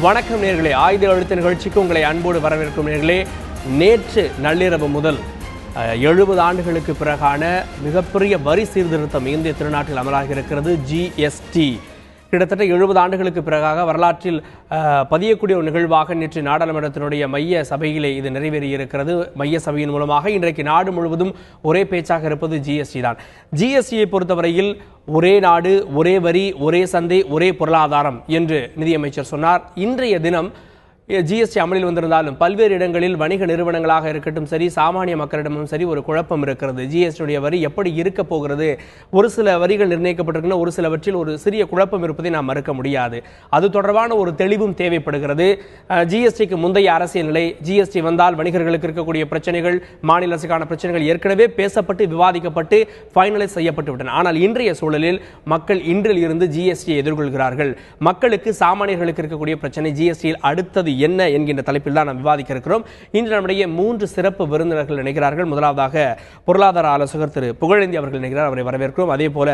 வணக்கம் நேர்களே, ஆயுத எழுத்து நிகழ்ச்சிக்கு உங்களை அன்போடு வரவேற்கும் நேர்களே. நேற்று நள்ளிரவு முதல் 70 ஆண்டுகளுக்கு பிறகான மிகப்பெரிய வரி சீர்திருத்தம் இந்திய திருநாட்டில் அமலாகி இருக்கிறது. ஜிஎஸ்டி கிட்டத்தட்ட 70 ஆண்டுகளுக்கு பிறகாக வரலாற்றில் பதியக்கூடிய ஒரு நிகழ்வாக நேற்று நாடாளுமன்றத்தினுடைய மைய சபையிலே இது நிறைவேறியிருக்கிறது. மைய சபையின் மூலமாக இன்றைக்கு நாடு முழுவதும் ஒரே பேச்சாக இருப்பது ஜிஎஸ்டி தான். ஜிஎஸ்டியை பொறுத்தவரையில் ஒரே நாடு, ஒரே வரி, ஒரே சந்தை, ஒரே பொருளாதாரம் என்று நிதியமைச்சர் சொன்னார். இன்றைய தினம் ஜிஎஸ்டி அமலில் வந்திருந்தாலும் பல்வேறு இடங்களில் வணிக நிறுவனங்களாக இருக்கட்டும் சரி, சாமானிய மக்களிடமும் சரி, ஒரு குழப்பம் இருக்கிறது. ஜிஎஸ்டியுடைய வரி எப்படி இருக்க போகிறது? ஒரு சில வரிகள் நிர்ணயிக்கப்பட்டிருக்கின்றன, ஒரு சிலவற்றில் ஒரு சிறிய குழப்பம் இருப்பதை நாம் மறுக்க முடியாது. அது தொடர்பான ஒரு தெளிவும் தேவைப்படுகிறது. ஜிஎஸ்டிக்கு முந்தைய அரசியல் நிலை, ஜிஎஸ்டி வந்தால் வணிகர்களுக்கு இருக்கக்கூடிய பிரச்சனைகள், மாநில அரசுக்கான பிரச்சனைகள் ஏற்கனவே பேசப்பட்டு விவாதிக்கப்பட்டு ஃபைனலைஸ் செய்யப்பட்டு விட்டன. ஆனால் இன்றைய சூழலில் மக்கள் இன்றில் இருந்து ஜிஎஸ்டியை எதிர்கொள்கிறார்கள். மக்களுக்கு, சாமானியர்களுக்கு இருக்கக்கூடிய பிரச்சனை ஜிஎஸ்டியில் அடுத்தது என்ன என்கின்ற தலைப்பில் தான் நாம் விவாதிக்க இருக்கிறோம். இன்று நம்முடைய 3 சிறப்பு விருந்தினர்கள் இணைகிறார்கள். முதலாவதாக பொருளாதார ஆலோசகர் திரு புகழேந்தி அவர்கள் இணைகிறார், அவரை வரவேற்கிறோம். அதே போல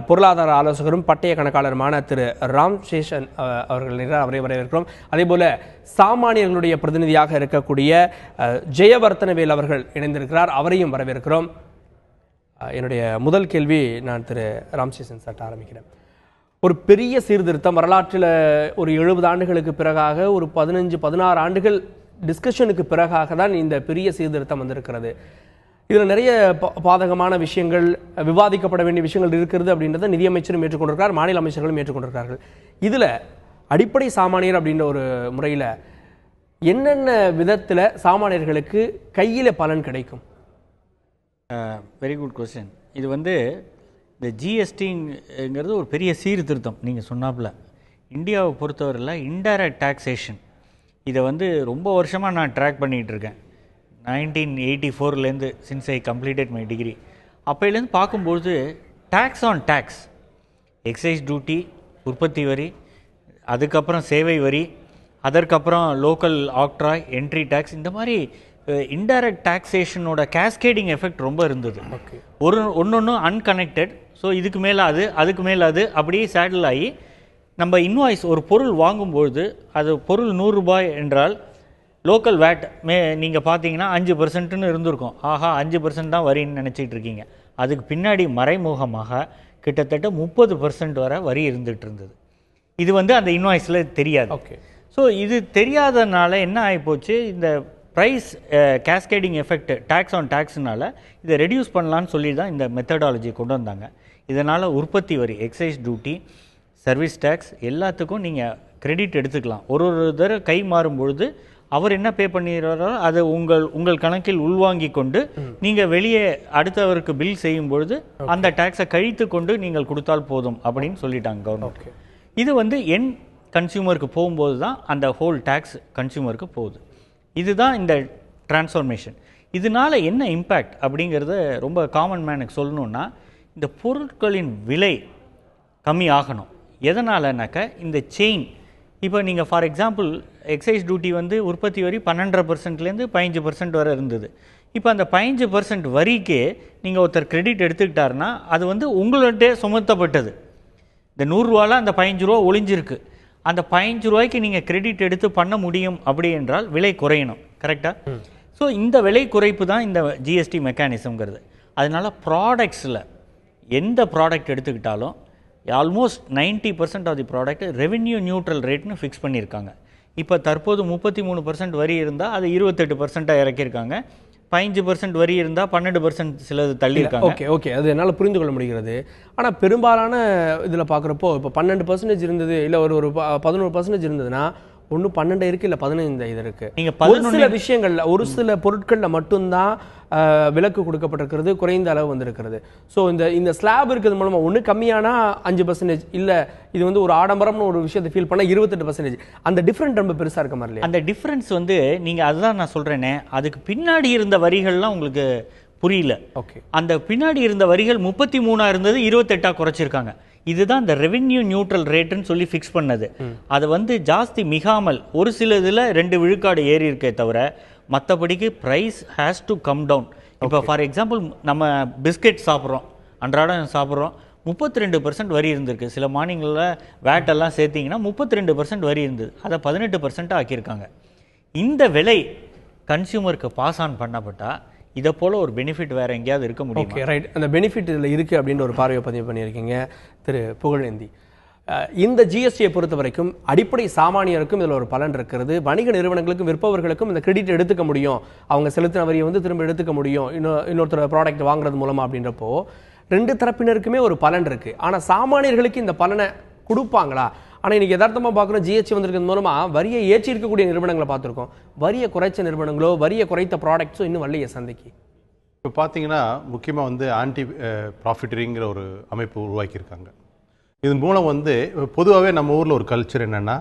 பொருளாதார ஆலோசகரும் பட்டய கணக்காளருமான திரு ராம் சேஷன் அவர்கள் இணைகிறார், அவரை வரவேற்கிறோம். அதே போல சாமானியர்களுடைய பிரதிநிதியாக இருக்கக்கூடிய ஜெயவர்த்தனவேல் அவர்கள் இணைந்திருக்கிறார், அவரையும் வரவேற்கிறோம். என்னுடைய முதல் கேள்வி நான் திரு ராம்சேஷன் சார்ட்ட ஆரம்பிக்கிறேன். ஒரு பெரிய சீர்திருத்தம் வரலாற்றில் ஒரு 70 ஆண்டுகளுக்கு பிறகாக, ஒரு 15-16 ஆண்டுகள் டிஸ்கஷனுக்கு பிறகாக தான் இந்த பெரிய சீர்திருத்தம் வந்திருக்கிறது. இதில் நிறைய பாதகமான விஷயங்கள், விவாதிக்கப்பட வேண்டிய விஷயங்கள் இருக்கிறது அப்படின்றத நிதியமைச்சரும் ஏற்றுக்கொண்டிருக்கிறார், மாநில அமைச்சர்களும் ஏற்றுக்கொண்டிருக்கிறார்கள். இதில் அடிப்படை சாமானியர் அப்படின்ற ஒரு முறையில் என்னென்ன விதத்தில் சாமானியர்களுக்கு கையில் பலன் கிடைக்கும்? Very good question. இது இந்த ஜிஎஸ்டிங்கிறது ஒரு பெரிய சீர்திருத்தம். நீங்கள் சொன்னாப்புல இந்தியாவை பொறுத்தவரையில் இன்டைரக்ட் டாக்ஸேஷன் இதை ரொம்ப வருஷமாக நான் ட்ராக் பண்ணிகிட்டு இருக்கேன். 1984லேருந்து since I completed my degree. அப்போலேருந்து பார்க்கும்பொழுது tax on tax, excise duty, உற்பத்தி வரி, அதுக்கப்புறம் சேவை வரி, அதற்கப்புறம் லோக்கல் ஆக்ட்ராய், என்ட்ரி டேக்ஸ், இந்த மாதிரி இன்டைரக்ட் டாக்ஸேஷனோட கேஸ்கேடிங் எஃபெக்ட் ரொம்ப இருந்தது. ஒன்று அன்கனெக்டட். ஸோ இதுக்கு மேலே அது, அதுக்கு மேலே அது, அப்படியே சேட்டில் ஆகி நம்ம இன்வாய்ஸ் ஒரு பொருள் வாங்கும்பொழுது அது பொருள் 100 ரூபாய் என்றால் லோக்கல் வேட் நீங்கள் பார்த்தீங்கன்னா 5% இருந்திருக்கும். ஆஹா, 5% தான் வரின்னு நினச்சிட்டு இருக்கீங்க. அதுக்கு பின்னாடி மறைமுகமாக கிட்டத்தட்ட 30% வரை வரி இருந்துகிட்டு இருந்தது. இது அந்த இன்வாய்ஸில் தெரியாது. ஓகே. ஸோ இது தெரியாதனால என்ன ஆகிப்போச்சு, இந்த price cascading effect tax on டேக்ஸ்னால இதை ரெடியூஸ் பண்ணலான்னு சொல்லி தான் இந்த மெத்தடாலஜி கொண்டு வந்தாங்க. இதனால் உற்பத்தி வரி, எக்ஸைஸ் டியூட்டி, சர்வீஸ் டேக்ஸ் எல்லாத்துக்கும் நீங்கள் கிரெடிட் எடுத்துக்கலாம். ஒரு தடவை கை மாறும்பொழுது அவர் என்ன பே பண்ணிடுறாரோ அதை உங்கள் கணக்கில் உள்வாங்கி கொண்டு நீங்கள் வெளியே அடுத்தவருக்கு பில் செய்யும் பொழுது அந்த டேக்ஸை கழித்து கொண்டு நீங்கள் கொடுத்தால் போதும் அப்படின்னு சொல்லிட்டாங்க கவர்மெண்ட். இது என் கன்சியூமருக்கு போகும்போது தான் அந்த ஹோல் டேக்ஸ் கன்சியூமருக்கு போகுது. இதுதான் இந்த டிரான்ஸ்ஃபர்மேஷன். இதனால என்ன இம்பேக்ட் அப்படிங்கிறத ரொம்ப காமன் மேனுக்கு சொல்லணுன்னா, இந்த பொருட்களின் விலை கம்மி ஆகணும். எதனாலனாக்க இந்த செயின், இப்போ நீங்கள் ஃபார் எக்ஸாம்பிள் எக்ஸைஸ் டியூட்டி உற்பத்தி வரி 12.5%லேருந்து 15% வரை இருந்தது. இப்போ அந்த 15% வரிக்கே நீங்கள் ஒருத்தர் கிரெடிட் எடுத்துக்கிட்டாருன்னா அது உங்கள்கிட்ட சுமத்தப்பட்டது. இந்த 100 ரூபாவில் அந்த 15 ரூபா ஒளிஞ்சிருக்கு. அந்த 15 ரூபாய்க்கு நீங்கள் கிரெடிட் எடுத்து பண்ண முடியும் அப்படி என்றால் விலை குறையணும். கரெக்டாக? ஸோ இந்த விலை குறைப்பு தான் இந்த ஜிஎஸ்டி மெக்கானிசம்ங்கிறது. அதனால ப்ராடக்ட்ஸில் எந்த ப்ராடக்ட் எடுத்துக்கிட்டாலும் almost 90% of the product revenue neutral ரேட்னு ஃபிக்ஸ் பண்ணியிருக்காங்க. இப்போ தற்போது 33% வரி இருந்தால் அது 28% இறக்கியிருக்காங்க. 15% வரி இருந்தால் 12% சிலது தள்ளியிருக்காங்க. ஓகே, அது என்னால் புரிந்து கொள்ள முடிகிறது. ஆனால் பெரும்பாலான இதில் பார்க்குறப்போ இப்போ 12% இருந்தது, இல்லை ஒரு 11% இருந்ததுன்னா ஒன்று 12 இருக்குது, இல்லை 15 இருக்குது. நீங்கள் ஒரு சில விஷயங்களில், ஒரு சில பொருட்களில் மட்டும்தான் விலக்கு கொடுக்கப்பட்டிருக்கிறது, குறைந்த அளவு வந்திருக்கிறது. ஸோ இந்த ஸ்லாப் இருக்கிறது மூலமாக ஒன்று கம்மியானா 5%, இல்லை இது ஒரு ஆடம்பரம்னு ஒரு விஷயத்தை ஃபீல் பண்ணால் 28%. அந்த டிஃப்ரெண்ட் ரொம்ப பெருசாக இருக்க மாதிரி. அந்த டிஃப்ரென்ஸ் நீங்கள் அதுதான் நான் சொல்கிறேனே, அதுக்கு பின்னாடி இருந்த வரிகள்லாம் உங்களுக்கு புரியல. ஓகே. அந்த பின்னாடி இருந்த வரிகள் 33 இருந்தது, 28 குறைச்சிருக்காங்க. இதுதான் இந்த ரெவென்யூ நியூட்ரல் ரேட்டுன்னு சொல்லி ஃபிக்ஸ் பண்ணது. அது ஜாஸ்தி மிகாமல் ஒரு சில இதில் 2 விழுக்காடு ஏறி இருக்கே தவிர மற்றபடிக்கு price has to come down. இப்போ ஃபார் எக்ஸாம்பிள் நம்ம பிஸ்கெட் சாப்பிட்றோம், அன்றாடம் சாப்பிட்றோம், 32% வரி இருந்திருக்கு. சில மாநிலங்களில் வேட் எல்லாம் சேர்த்திங்கன்னா 32% வரி இருந்தது. அதை 18% ஆக்கியிருக்காங்க. இந்த விலை கன்சியூமருக்கு பாஸ் ஆன் பண்ணப்பட்டால் இதை போல் ஒரு பெனிஃபிட் வேறு எங்கேயாவது இருக்க முடியும்? Okay, right. அந்த பெனிஃபிட் இதில் இருக்குது அப்படின்ற ஒரு பார்வையை பதிவு பண்ணியிருக்கீங்க திரு புகழேந்தி. இந்த ஜிஎஸ்டியை பொறுத்த வரைக்கும் அடிப்படை சாமானியருக்கும் இதில் ஒரு பலன் இருக்கிறது. வணிக நிறுவனங்களுக்கும் விற்பவர்களுக்கும் இந்த கிரெடிட் எடுத்துக்க முடியும், அவங்க செலுத்தின வரியை வந்து திரும்ப எடுத்துக்க முடியும் இன்னொருத்தர் ப்ராடக்ட் வாங்குறது மூலமாக. அப்படின்றப்போ ரெண்டு தரப்பினருக்குமே ஒரு பலன் இருக்குது. ஆனால் சாமானியர்களுக்கு இந்த பலனை கொடுப்பாங்களா? ஆனால் இன்றைக்கி யதார்த்தமாக பார்க்குறோம், ஜிஎஸ்டி வந்திருக்கிறது மூலமாக வரியை ஏற்றி இருக்கக்கூடிய நிறுவனங்களை பார்த்துருக்கோம். வரியை குறைச்ச நிறுவனங்களோ வரியை குறைத்த ப்ராடக்ட்ஸோ இன்னும் வரலையே சந்தைக்கு. இப்போ பார்த்தீங்கன்னா முக்கியமாக வந்து ஆன்டி ப்ராஃபிட்டரிங்கிற ஒரு அமைப்பு உருவாக்கியிருக்காங்க. இதன் மூலம் வந்து பொதுவாகவே நம்ம ஊரில் ஒரு கல்ச்சர் என்னென்னா,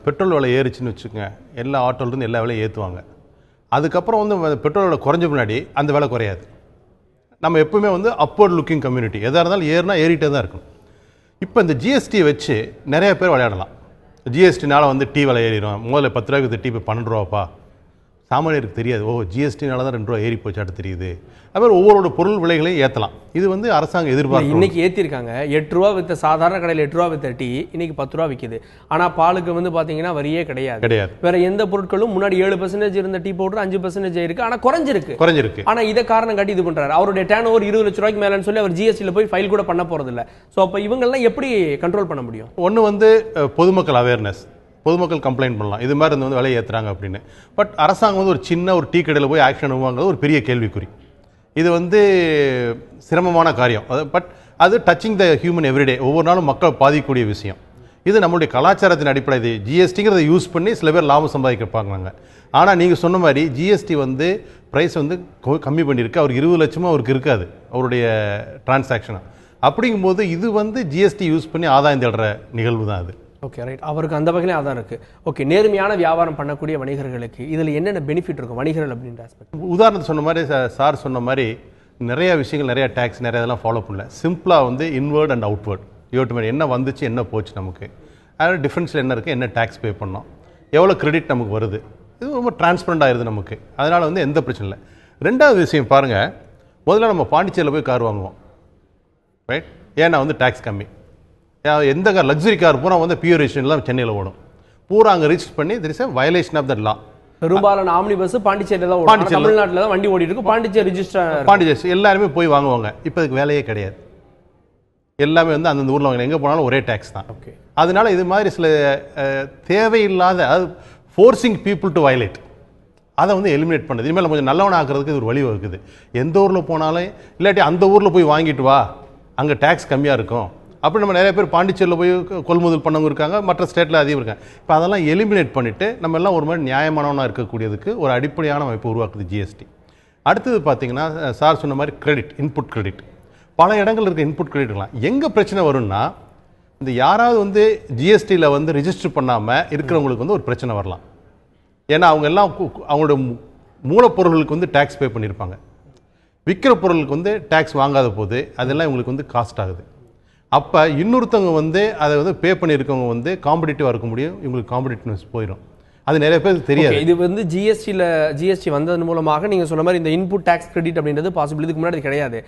பெட்ரோல் விலை ஏறிச்சுன்னு வச்சுக்கோங்க, எல்லா ஆட்டோலேருந்து எல்லா விலையும் ஏற்றுவாங்க. அதுக்கப்புறம் வந்து பெட்ரோல் விலை குறைஞ்ச முன்னாடி அந்த விலை குறையாது. நம்ம எப்பவுமே வந்து அப்வர்ட் லுக்கிங் கம்யூனிட்டி, எதாக இருந்தாலும் ஏறினா ஏறிட்டே தான் இருக்கும். இப்போ இந்த ஜிஎஸ்டியை வச்சு நிறைய பேர் விளையாடலாம். ஜிஎஸ்டினால வந்து டீ விலை ஏறிடும், முதல்ல 10 ரூபாய்க்கு விற்ற டீ இப்போ 12 ரூபாப்பா. சாமானியருக்கு தெரியாது, ஓ ஜிஎஸ்டினால தான் 2 ரூபா ஏறி போச்சாட்டு தெரியுது. அதுமாதிரி ஒவ்வொரு பொருள் விலைகளையும் ஏற்றலாம். இது வந்து அரசாங்கம் எதிர்பார்ப்பு. இன்னைக்கு ஏற்றிருக்காங்க. 8 ரூபா விற்ற சாதாரண கடையில் 8 ரூபா விற்ற டீ இன்னைக்கு 10 ரூபா விற்கிது. ஆனால் பாலுக்கு வந்து பார்த்தீங்கன்னா வரியே கிடையாது. வேற எந்த பொருட்களும் முன்னாடி 7% இருந்த டீ பவுடர் 5% இருக்கு, ஆனால் குறைஞ்சிருக்கு. ஆனால் இதை காரணம் காட்டி இது பண்றாரு. அவருடைய டேர்ன் ஓவர் 20 லட்ச ரூபாய்க்கு மேலன்னு சொல்லி அவர் ஜிஎஸ்டியில் போய் ஃபைல் கூட பண்ண போறது இல்லை. ஸோ அப்போ இவங்கெல்லாம் எப்படி கண்ட்ரோல் பண்ண முடியும்? ஒன்று வந்து பொதுமக்கள் அவேர்னஸ், பொதுமக்கள் கம்ப்ளைண்ட் பண்ணலாம், இது மாதிரி வந்து விலையை ஏற்றுறாங்க அப்படின்னு. பட் அரசாங்கம் வந்து ஒரு சின்ன ஒரு டீ கடையில் போய் ஆக்ஷன் எடுவாங்கிறது ஒரு பெரிய கேள்விக்குறி. இது வந்து சிரமமான காரியம். பட் அது டச்சிங் த ஹியூமன் எவ்ரிடே, ஒவ்வொரு நாளும் மக்கள் பாதிக்கக்கூடிய விஷயம். இது நம்மளுடைய கலாச்சாரத்தின் அடிப்படை. இது ஜிஎஸ்டிங்கிறத யூஸ் பண்ணி சில பேர் லாபம் சம்பாதிக்க பார்க்குறாங்க. ஆனால் நீங்கள் சொன்ன மாதிரி ஜிஎஸ்டி வந்து ப்ரைஸ் வந்து கம்மி பண்ணியிருக்கு. அவருக்கு 20 லட்சமும் அவருக்கு இருக்காது அவருடைய டிரான்சாக்ஷனாக. அப்படிங்கும்போது இது வந்து ஜிஎஸ்டி யூஸ் பண்ணி ஆதாயம் தேடுற நிகழ்வு தான் அது. Okay, right. அவருக்கு அந்த வகையிலே ஆதாரம் இருக்குது. ஓகே, நேர்மையான வியாபாரம் பண்ணக்கூடிய வணிகர்களுக்கு இதில் என்னென்ன பெனிஃபிட் இருக்கும் வணிகர்கள் அப்படின்ற ஆஸ்பெக்ட்? உதாரணத்துக்கு சொன்ன மாதிரி சார் சொன்ன மாதிரி நிறைய விஷயங்கள், நிறைய டேக்ஸ், நிறைய இதெல்லாம் ஃபாலோ பண்ணல. சிம்பிளாக வந்து இன்வேர்ட் அண்ட் அவுட்வேர்ட் யோட்டு என்ன வந்துச்சு, என்ன போச்சு, நமக்கு அதில் டிஃப்ரென்ஸில் என்ன இருக்குது, என்ன டேக்ஸ் பே பண்ணோம், எவ்வளோ கிரெடிட் நமக்கு வருது, இது ரொம்ப டிரான்ஸ்பரண்ட் ஆகிடுது நமக்கு. அதனால் வந்து எந்த பிரச்சனை இல்லை. ரெண்டாவது விஷயம் பாருங்கள், முதல்ல நம்ம பாண்டிச்சேரியில் போய் கார் வாங்குவோம், ரைட்? ஏன்னா வந்து டேக்ஸ் கம்மி. எந்த கார், லக்ஸரி கார் பூரா வந்து பியூர் ரெஜிஸ்ட்ரேஷன்லாம் சென்னையில் ஓடும், பூரா அங்கே ரிஜிஸ்டர் பண்ணி there is a violation of that law. பெரும்பாலான ஆம்னி பஸ் பாண்டிச்சேரியில் தான் ஓடும், தமிழ்நாட்டில் தான் வண்டி ஓடிட்டு இருக்கும். பாண்டிச்சேரி ரிஜிஸ்டர், பாண்டிச்சேரி எல்லாருமே போய் வாங்குவாங்க. இப்போ அதுக்கு வேலையே கிடையாது. எல்லாமே வந்து அந்தந்த ஊரில் வாங்க, எங்கே போனாலும் ஒரே டேக்ஸ் தான். ஓகே, அதனால இது மாதிரி சில தேவையில்லாத, அது ஃபோர்சிங் பீப்புள் டு வயலேட், அதை வந்து எலிமினேட் பண்ணுது. இனிமேல் கொஞ்சம் நல்லவன் ஆக்குறதுக்கு இது ஒரு வழி வகுக்குது. எந்த ஊரில் போனாலும் இல்லாட்டி அந்த ஊரில் போய் வாங்கிட்டு வா, அங்கே டேக்ஸ் கம்மியாக இருக்கும். அப்படி நம்ம நிறைய பேர் பாண்டிச்சேரியில் போய் கொள்முதல் பண்ணவங்க இருக்காங்க, மற்ற ஸ்டேட்டில் அதிகம் இருக்காங்க. இப்போ அதெல்லாம் எலிமினேட் பண்ணிவிட்டு நம்ம எல்லாம் ஒரு மாதிரி நியாயமானவனாக இருக்கக்கூடியதுக்கு ஒரு அடிப்படையான அமைப்பு உருவாக்குது ஜிஎஸ்டி. அடுத்தது பார்த்தீங்கன்னா சார் சொன்ன மாதிரி கிரெடிட், இன்புட் கிரெடிட், பல இடங்கள் இருக்க இன்புட் கிரெடிட்லாம் எங்கே பிரச்சனை வரும்னா, இந்த யாராவது வந்து ஜிஎஸ்டியில் வந்து ரிஜிஸ்டர் பண்ணாமல் இருக்கிறவங்களுக்கு வந்து ஒரு பிரச்சனை வரலாம். ஏன்னா அவங்க எல்லாம் அவங்களோட மூலப்பொருளுக்கு வந்து டேக்ஸ் பே பண்ணியிருப்பாங்க, விற்கிற பொருளுக்கு வந்து டேக்ஸ் வாங்காத போது அதெல்லாம் இவங்களுக்கு வந்து காஸ்ட் ஆகுது. அப்போ இன்னொருத்தவங்க வந்து அதை வந்து பே பண்ணியிருக்கவங்க வந்து காம்படிட்டிவாக இருக்க முடியும், இவங்களுக்கு காம்படிட்டிவ்னஸ் போயிடும். அது நிறைய பேருக்கு தெரியாது. இது வந்து ஜிஎஸ்டி வந்ததன் மூலமாக நீங்கள் சொன்ன மாதிரி இந்த இன்புட் டேக்ஸ் கிரெடிட் அப்படின்றது பாசிபிள். இதுக்கு முன்னாடி கிடையாது.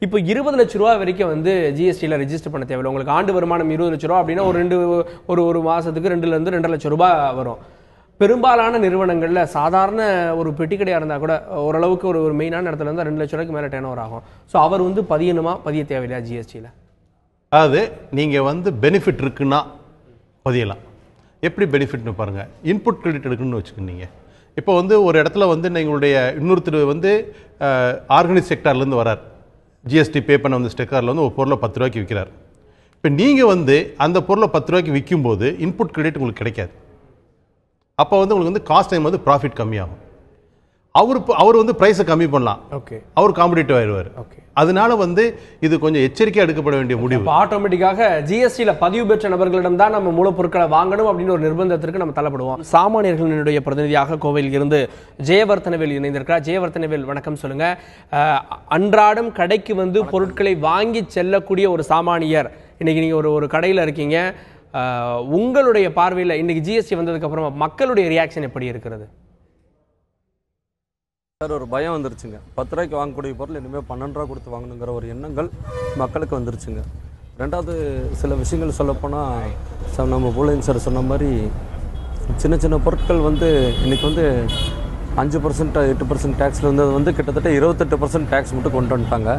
இப்போ 20 லட்ச ரூபா வரைக்கும் வந்து ஜிஎஸ்டியில் ரெஜிஸ்டர் பண்ண தேவையில்லை. உங்களுக்கு ஆண்டு வருமானம் 20 லட்ச ரூபா அப்படின்னா ஒரு மாதத்துக்கு 2 2.5 லட்சம் ரூபாய் வரும். பெரும்பாலான நிறுவனங்களில் சாதாரண ஒரு பெட்டி கடையாக இருந்தால் கூட ஓரளவுக்கு ஒரு மெயினான இடத்துல இருந்தால் 2 லட்ச ரூபாய்க்கு மேலே டேர்ன் ஓவர் ஆகும். ஸோ அவர் வந்து பதிய தேவையில்லையா ஜிஎஸ்டியில்? அதாவது நீங்கள் வந்து பெனிஃபிட் இருக்குன்னா பதியலாம். எப்படி பெனிஃபிட்னு பாருங்கள். இன்புட் கிரெடிட் எடுக்கணும்னு வச்சுக்கிட்டீங்க. இப்போ வந்து ஒரு இடத்துல வந்து எங்களுடைய இன்னொருத்தர் வந்து ஆர்கனைஸ் செக்டார்லேருந்து வரார், ஜிஎஸ்டி பே பண்ண வந்து செக்டாரில் வந்து ஒரு பொருளை 10 ரூபாய்க்கு விற்கிறார். இப்போ நீங்கள் வந்து அந்த பொருளை 10 ரூபாய்க்கு விற்கும்போது இன்புட் கிரெடிட் உங்களுக்கு கிடைக்காது. அப்போ வந்து உங்களுக்கு வந்து காஸ்ட் டைம் வந்து ப்ராஃபிட் கம்மியாகும். அவர் வந்து ப்ரைஸை கம்மி பண்ணலாம். ஓகே, அவர் காம்படிட்டிவ் ஆயிடுவார். ஓகே, அதனால வந்து இது கொஞ்சம் எச்சரிக்கையாக எடுக்கப்பட வேண்டிய முடிவு. ஆட்டோமேட்டிக்காக ஜிஎஸ்டியில் பதிவு பெற்ற நபர்களிடம் தான் நம்ம மூலப்பொருட்களை வாங்கணும் அப்படின்னு ஒரு நிர்பந்தத்திற்கு நம்ம தள்ளப்படுவோம். சாமானியர்களுடைய பிரதிநிதியாக கோவையில் இருந்து ஜெயவர்த்தனவேல் இணைந்திருக்கிறார். ஜெயவர்த்தனவேல், வணக்கம். சொல்லுங்க, அன்றாடம் கடைக்கு வந்து பொருட்களை வாங்கி செல்லக்கூடிய ஒரு சாமானியர், இன்னைக்கு நீங்க ஒரு கடையில் இருக்கீங்க, உங்களுடைய பார்வையில் இன்னைக்கு ஜிஎஸ்டி வந்ததுக்கு அப்புறமா மக்களுடைய ரியாக்ஷன் எப்படி இருக்கிறது? சார், ஒரு பயம் வந்துருச்சுங்க. 10 ரூபாய்க்கு வாங்கக்கூடிய பொருள் இனிமேல் 12 ரூபா கொடுத்து வாங்கணுங்கிற ஒரு எண்ணங்கள் மக்களுக்கு வந்துருச்சுங்க. ரெண்டாவது சில விஷயங்கள் சொல்லப்போனால் சார் நம்ம பூலன் சார் சொன்ன மாதிரி சின்ன சின்ன பொருட்கள் வந்து இன்றைக்கி வந்து 5% 8% டேக்ஸில் வந்து அது வந்து கிட்டத்தட்ட 28% டேக்ஸ் மட்டும் கொண்டு வந்துட்டாங்க.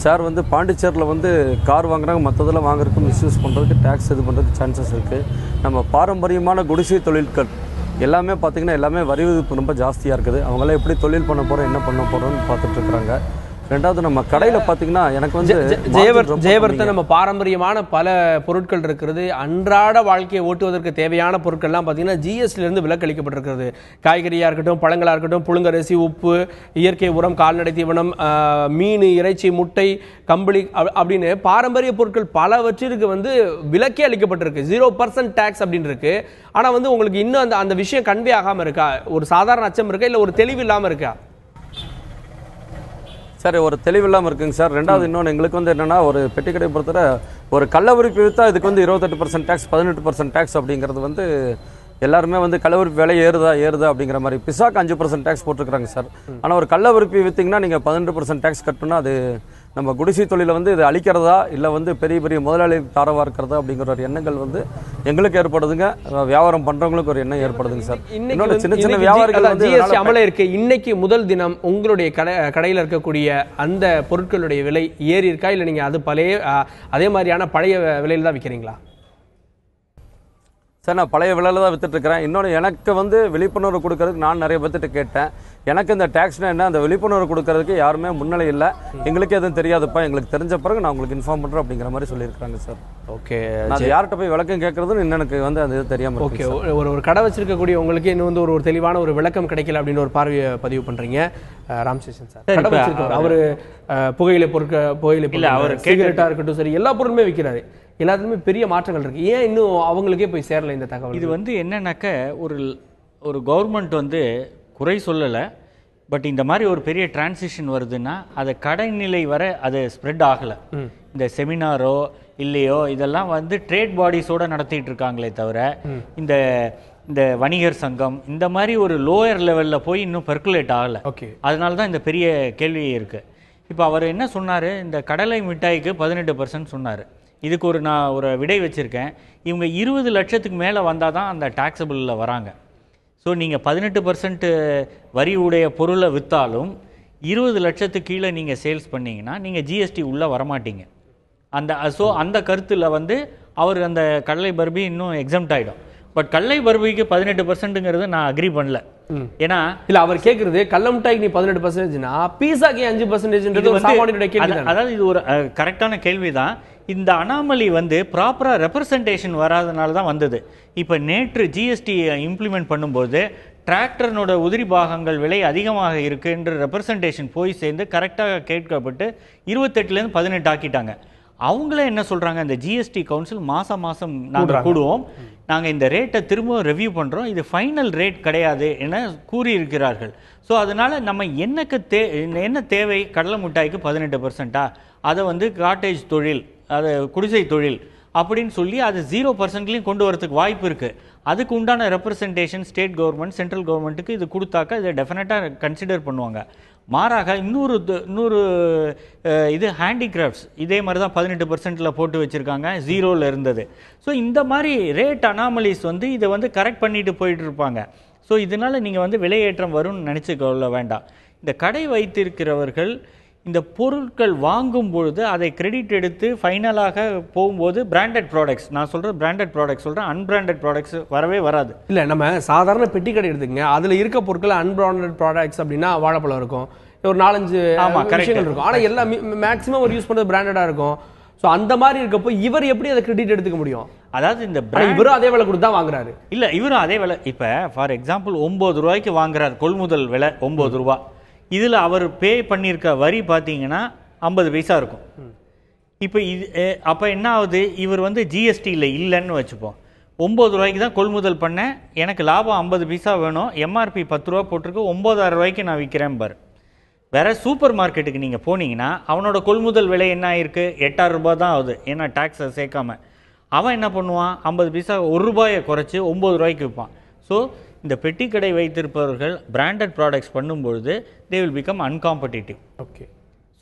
சார் வந்து பாண்டிச்சேரியில் வந்து கார் வாங்குறாங்க, மற்றதெல்லாம் வாங்குறதுக்கு மிஸ்யூஸ் பண்ணுறதுக்கு டேக்ஸ் இது பண்ணுறதுக்கு சான்சஸ் இருக்குது. நம்ம பாரம்பரியமான குடிசை தொழில்கள் எல்லாமே பார்த்திங்கன்னா எல்லாமே வரி விதிப்பு ரொம்ப ஜாஸ்தியாக இருக்குது. அவங்களாம் எப்படி தொழில் பண்ண போகிறோம் என்ன பண்ண போகிறோம்னு பார்த்துட்ருக்குறாங்க. ரெண்டாவது நம்ம கடையில் பார்த்தீங்கன்னா எனக்கு வந்து ஜெயவர்த்தன் நம்ம பாரம்பரியமான பல பொருட்கள் இருக்கிறது. அன்றாட வாழ்க்கையை ஓட்டுவதற்கு தேவையான பொருட்கள்லாம் பார்த்தீங்கன்னா ஜிஎஸ்டிலேருந்து விலக்களிக்கப்பட்டிருக்கிறது. காய்கறியாக இருக்கட்டும், பழங்களாக இருக்கட்டும், புழுங்கரிசி, உப்பு, இயற்கை உரம், கால்நடை தீவனம், மீன், இறைச்சி, முட்டை, கம்பளி அப்படின்னு பாரம்பரிய பொருட்கள் பலவற்றிற்கு வந்து விலக்கே அளிக்கப்பட்டிருக்கு. 0% டேக்ஸ் அப்படின்னு இருக்கு. ஆனால் வந்து உங்களுக்கு இன்னும் அந்த விஷயம் கன்வே ஆகாமல் இருக்கா? ஒரு சாதாரண அச்சம் இருக்கா, இல்லை ஒரு தெளிவு இல்லாமல் இருக்கா? சார் ஒரு தெளிவில்லாமல் இருக்குங்க சார். ரெண்டாவது இன்னொன்று எங்களுக்கு வந்து என்னென்னா, ஒரு பெட்டி கடை பொறுத்தவரை ஒரு கள்ளவுரிப்பு விற்றா இதுக்கு வந்து 28% டேக்ஸ் 18% டேக்ஸ் அப்படிங்கிறது வந்து எல்லாருமே வந்து கள்ளவுரிப்பு விலை ஏறுதா அப்படிங்கிற மாதிரி. பிசாக்கு 5% டேக்ஸ் போட்டிருக்கிறாங்க சார். ஆனால் ஒரு கள்ளவுரிப்பு விற்றிங்கன்னா நீங்கள் 18% டேக்ஸ் கட்டணும்னா அது நம்ம குடிசை தொழிலை வந்து இது அழிக்கிறதா இல்லை வந்து பெரிய பெரிய முதலாளி தாரவாக இருக்கிறதா அப்படிங்கிற ஒரு எண்ணங்கள் வந்து எங்களுக்கு ஏற்படுதுங்க. வியாபாரம் பண்ணுறவங்களுக்கு ஒரு எண்ணம் ஏற்படுதுங்க சார். இன்னொன்று சின்ன சின்ன வியாபாரிகள் வந்து ஜிஎஸ்டி அமல இருக்கு. இன்னைக்கு முதல் தினம் உங்களுடைய கடையில் இருக்கக்கூடிய அந்த பொருட்களுடைய விலை ஏறி இருக்கா, இல்லை நீங்கள் அது அதே மாதிரியான பழைய விலையில் தான் விற்கிறீங்களா? சார் நான் பழைய விலையில் தான் விற்றுட்ருக்கிறேன். இன்னொன்று எனக்கு வந்து விழிப்புணர்வு கொடுக்கறதுக்கு நான் நிறைய பேர்த்திட்ட கேட்டேன். எனக்கு இந்த டேக்ஸ்னா என்ன, அந்த விழிப்புணர்வு கொடுக்கறதுக்கு யாருமே முன்னிலை இல்லை. எங்களுக்கு எதுவும் தெரியாதுப்பா, எங்களுக்கு தெரிஞ்ச பிறகு நான் உங்களுக்கு இன்ஃபார்ம் பண்ணுறேன் அப்படிங்கிற மாதிரி சொல்லியிருக்காங்க சார். ஓகே, அது யார்கிட்ட போய் விளக்கம் கேட்கறதுன்னு இன்னும் எனக்கு வந்து அது தெரியாமல். ஓகே, ஒரு கடை வச்சிருக்கக்கூடிய உங்களுக்கு இன்னும் வந்து ஒரு தெளிவான ஒரு விளக்கம் கிடைக்கல அப்படின்னு ஒரு பார்வையை பதிவு பண்ணுறீங்க. ராமசேஷன் சார் கடை வச்சிருக்காரு, அவர் புகையிலை இல்லை அவர் சிகரெட்டாக இருக்கட்டும் சரி எல்லா பொருளுமே விற்கிறாரு. எல்லாத்துக்குமே பெரிய மாற்றங்கள் இருக்கு. ஏன் இன்னும் அவங்களுக்கே போய் சேரல இந்த தகவல்? இது வந்து என்னன்னாக்க ஒரு கவர்மெண்ட் வந்து குறை சொல்லலை, பட் இந்த மாதிரி ஒரு பெரிய டிரான்சிஷன் வருதுன்னா அதை கடைநிலை வர அது ஸ்ப்ரெட் ஆகலை. இந்த செமினாரோ இல்லையோ இதெல்லாம் வந்து ட்ரேட் பாடிஸோட நடத்திட்டு இருக்காங்களே தவிர இந்த இந்த வணிகர் சங்கம் இந்த மாதிரி ஒரு லோயர் லெவலில் போய் இன்னும் பெர்குலேட் ஆகலை. அதனால தான் இந்த பெரிய கேள்வி இருக்குது. இப்போ அவர் என்ன சொன்னார், இந்த கடலை மிட்டாய்க்கு 18% சொன்னார். இதுக்கு நான் ஒரு விடை வச்சுருக்கேன். இவங்க 20 லட்சத்துக்கு மேலே வந்தால் தான் அந்த டாக்ஸபிளில் வராங்க. ஸோ நீங்கள் 18% வரி உடைய பொருளை விற்றாலும் 20 லட்சத்துக்கு கீழே நீங்கள் சேல்ஸ் பண்ணிங்கன்னா நீங்கள் ஜிஎஸ்டி உள்ளே வரமாட்டீங்க. அந்த கருத்தில் வந்து அவர் அந்த கடலை பர்பி இன்னும் எக்ஸம்ட் ஆகிடும். பட் கடலை பர்பிக்கு 18%ங்கிறது நான் அக்ரி பண்ணல. ஏன்னா இல்ல அவர் கேட்கறது கள்ள மிட்டாய்க்கு நீ 18%னா பீஸாக்கு 5%. அதாவது இது ஒரு கரெக்டான கேள்விதான். இந்த அனாமலி வந்து ப்ராப்பராக ரெப்ரசன்டேஷன் வராதனால தான் வந்தது. இப்போ நேற்று ஜிஎஸ்டி இம்ப்ளிமெண்ட் பண்ணும்போது டிராக்டர்னோட உதிரி பாகங்கள் விலை அதிகமாக இருக்குன்ற ரெப்ரசன்டேஷன் போய் சேர்ந்து கரெக்டாக கேட்கப்பட்டு 28லேருந்து 18 ஆக்கிட்டாங்க. அவங்களே என்ன சொல்கிறாங்க, இந்த ஜிஎஸ்டி கவுன்சில் மாதம் நாங்கள் கூடுவோம், நாங்கள் இந்த ரேட்டை திரும்பவும் ரிவ்யூ பண்ணுறோம், இது ஃபைனல் ரேட் கிடையாது என கூறியிருக்கிறார்கள். ஸோ அதனால் நம்ம என்ன தேவை, கடலை மிட்டாய்க்கு 18%, அதை வந்து காட்டேஜ் தொழில், அது குடிசை தொழில் அப்படின்னு சொல்லி அது 0%லையும் கொண்டு வரதுக்கு வாய்ப்பு இருக்குது. அதுக்கு உண்டான ரெப்ரசன்டேஷன் ஸ்டேட் கவர்மெண்ட் சென்ட்ரல் கவர்மெண்ட்டுக்கு இது கொடுத்தாக்கா இதை டெஃபினட்டாக கன்சிடர் பண்ணுவாங்க. மாறாக இன்னொரு இது ஹேண்டிகிராஃப்ட்ஸ் இதே மாதிரி தான் 18%ல் போட்டு வச்சுருக்காங்க, 0ல் இருந்தது. ஸோ இந்த மாதிரி ரேட் அனாமலிஸ் வந்து இதை வந்து கரெக்ட் பண்ணிட்டு போயிட்டு இருப்பாங்க. ஸோ இதனால் நீங்கள் வந்து விலையேற்றம் வரும்னு நினச்சி கொள்ள வேண்டாம். இந்த கடை வைத்திருக்கிறவர்கள் இந்த பொருட்கள் வாங்கும் பொழுது அதை கிரெடிட் எடுத்து ஃபைனலாக போகும்போது பிராண்டட் ப்ராடக்ட்ஸ், நான் சொல்கிறேன் பிராண்டட் ப்ராடக்ட்ஸ் சொல்கிறேன், அன்பிராண்டட் ப்ராடக்ட்ஸ் வரவே வராது. இல்லை நம்ம சாதாரண பெட்டி கடை எடுத்துக்கங்க, அதில் இருக்க பொருட்கள் அன்பிராண்டட் ப்ராடக்ட்ஸ் அப்படின்னா வாழைப்பழம் இருக்கும், ஒரு 4-5 விஷயங்கள் இருக்கும். ஆனால் எல்லாம் மேக்ஸிமம் ஒரு யூஸ் பண்ணுறது பிராண்டடாக இருக்கும். ஸோ அந்த மாதிரி இருக்கப்போ இவர் எப்படி அதை கிரெடிட் எடுத்துக்க முடியும்? அதாவது இந்த இவரும் அதே விலை கொடுத்து தான் வாங்குறாரு. இல்லை, இவரும் அதே விலை. இப்போ ஃபார் எக்ஸாம்பிள் 9 ரூபாய்க்கு வாங்குறாரு, கொள்முதல் விலை 9 ரூபா. இதில் அவர் பே பண்ணியிருக்க வரி பார்த்தீங்கன்னா 50 பைசா இருக்கும். இப்போ அப்போ என்ன ஆகுது, இவர் வந்து ஜிஎஸ்டியில் இல்லைன்னு வச்சுப்போம், 9 ரூபாய்க்கு தான் கொள்முதல் பண்ணேன், எனக்கு லாபம் 50 பைசா வேணும், எம்ஆர்பி 10 ரூபா போட்டிருக்கு, 9,000 ரூபாய்க்கு நான் விற்கிறேன் பாரு. வேற சூப்பர் மார்க்கெட்டுக்கு நீங்கள் போனீங்கன்னா அவனோட கொள்முதல் விலை என்ன ஆயிருக்கு, 8,000 ரூபாய் தான் ஆகுது, ஏன்னா டேக்ஸை சேர்க்காம. அவன் என்ன பண்ணுவான், 50 பைசா 1 ரூபாயை குறைச்சி 9 ரூபாய்க்கு விற்பான். ஸோ இந்த பெட்டி கடை வைத்திருப்பவர்கள் பிராண்டட் ப்ராடக்ட்ஸ் பண்ணும்பொழுது they will become uncompetitive. Okay,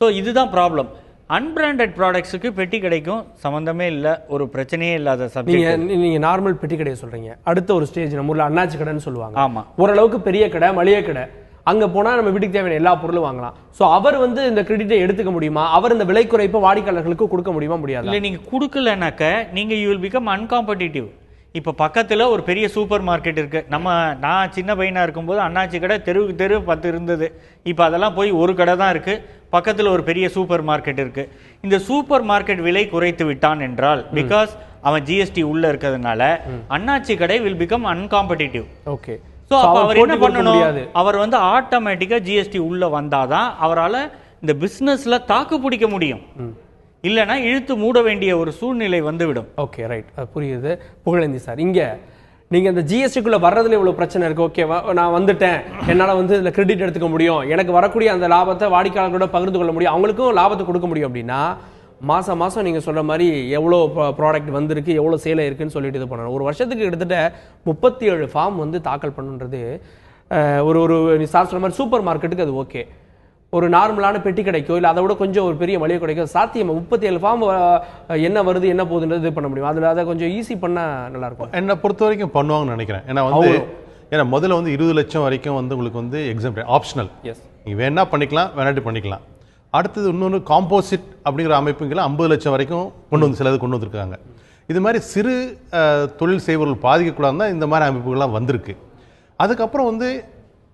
so இதுதான் ப்ராப்ளம். அன்பிராண்டட் ப்ராடக்ட்ஸுக்கு பெட்டி கடைக்கும் சம்மந்தமே இல்லை, ஒரு பிரச்சனையே இல்லாத சப்ஜெக்ட். நீங்க நார்மல் பெட்டி கடையை சொல்றீங்க, அடுத்த ஒரு ஸ்டேஜ் நம்ம ஊர்ல அண்ணாச்சி கடைன்னு சொல்லுவாங்க. ஆமா, ஓரளவுக்கு பெரிய கடை, மளிகை கடை, அங்க போனா நம்ம வீட்டுக்கு தேவையான எல்லா பொருளும் வாங்கலாம். சோ அவர் வந்து இந்த கிரெடிட்டை எடுத்துக்க முடியுமா? அவர் இந்த விலை குறைப்பை வாடிக்கையாளர்களுக்கு கொடுக்க முடியுமா? முடியாது. இல்லை, நீங்க கொடுக்கலனாக்க நீங்க யூ வில் பிகம் அன்காம்படிட்டிவ். இப்போ பக்கத்தில் ஒரு பெரிய சூப்பர் மார்க்கெட் இருக்குது. நான் சின்ன பையனாக இருக்கும்போது அண்ணாச்சி கடை தெருவுக்கு தெரு 10 இருந்தது. இப்போ அதெல்லாம் போய் ஒரு கடை தான் இருக்குது. பக்கத்தில் ஒரு பெரிய சூப்பர் மார்க்கெட் இருக்குது. இந்த சூப்பர் மார்க்கெட் விலை குறைத்து விட்டான் என்றால், பிகாஸ் அவன் ஜிஎஸ்டி உள்ளே இருக்கிறதுனால அண்ணாச்சி கடை will become uncompetitive. Okay. So அப்போ அவர் என்ன பண்ணணும்? அவர் வந்து ஆட்டோமேட்டிக்காக ஜிஎஸ்டி உள்ளே வந்தாதான் அவரால் இந்த பிஸ்னஸில் தாக்கு பிடிக்க முடியும். இல்லைனா இழுத்து மூட வேண்டிய ஒரு சூழ்நிலை வந்துவிடும். ஓகே, ரைட், புரியுது. புகழேந்தி சார், இங்கே நீங்கள் இந்த ஜிஎஸ்டிக்குள்ளே வர்றதுல இவ்வளோ பிரச்சனை இருக்குது. ஓகேவா, நான் வந்துட்டேன், என்னால் வந்து இதில் கிரெடிட் எடுத்துக்க முடியும், எனக்கு வரக்கூடிய அந்த லாபத்தை வாடிக்கையாளர்களோட பகிர்ந்து கொள்ள முடியும், அவங்களுக்கும் லாபத்தை கொடுக்க முடியும் அப்படின்னா மாதம் மாதம் நீங்கள் சொல்கிற மாதிரி எவ்வளோ ப்ராடக்ட் வந்திருக்கு, எவ்வளோ சேலை இருக்குன்னு சொல்லிட்டு இது பண்ணணும். ஒரு வருஷத்துக்கு கிட்டத்தட்ட 37 ஃபார்ம் வந்து தாக்கல் பண்ணுன்றது ஒரு சார் சொன்ன மாதிரி சூப்பர் மார்க்கெட்டுக்கு அது ஓகே. ஒரு நார்மலான பெட்டி கடைக்கோ இல்லை அதை விட கொஞ்சம் ஒரு பெரிய மளிகை கடைக்கோ சாத்தியமா 37 ஃபார்ம் என்ன வருது என்ன போகுதுன்றது இது பண்ண முடியும். அதில் அதை கொஞ்சம் ஈஸி பண்ணால் நல்லாயிருக்கும். என்னை பொறுத்த வரைக்கும் பண்ணுவாங்கன்னு நினைக்கிறேன். ஏன்னா முதல்ல வந்து 20 லட்சம் வரைக்கும் வந்து உங்களுக்கு வந்து எக்ஸாம்பிள் ஆப்ஷனல். எஸ், நீங்கள் வேணா பண்ணிக்கலாம், வேணாட்டி பண்ணிக்கலாம். அடுத்தது இன்னொன்று காம்போசிட் அப்படிங்கிற அமைப்புங்களை 50 லட்சம் வரைக்கும் சிலது கொண்டு வந்திருக்காங்க. இது மாதிரி சிறு தொழில் செய்பவர்கள் பாதிக்கக்கூடாதுன்னு தான் இந்த மாதிரி அமைப்புகள்லாம் வந்திருக்கு. அதுக்கப்புறம் வந்து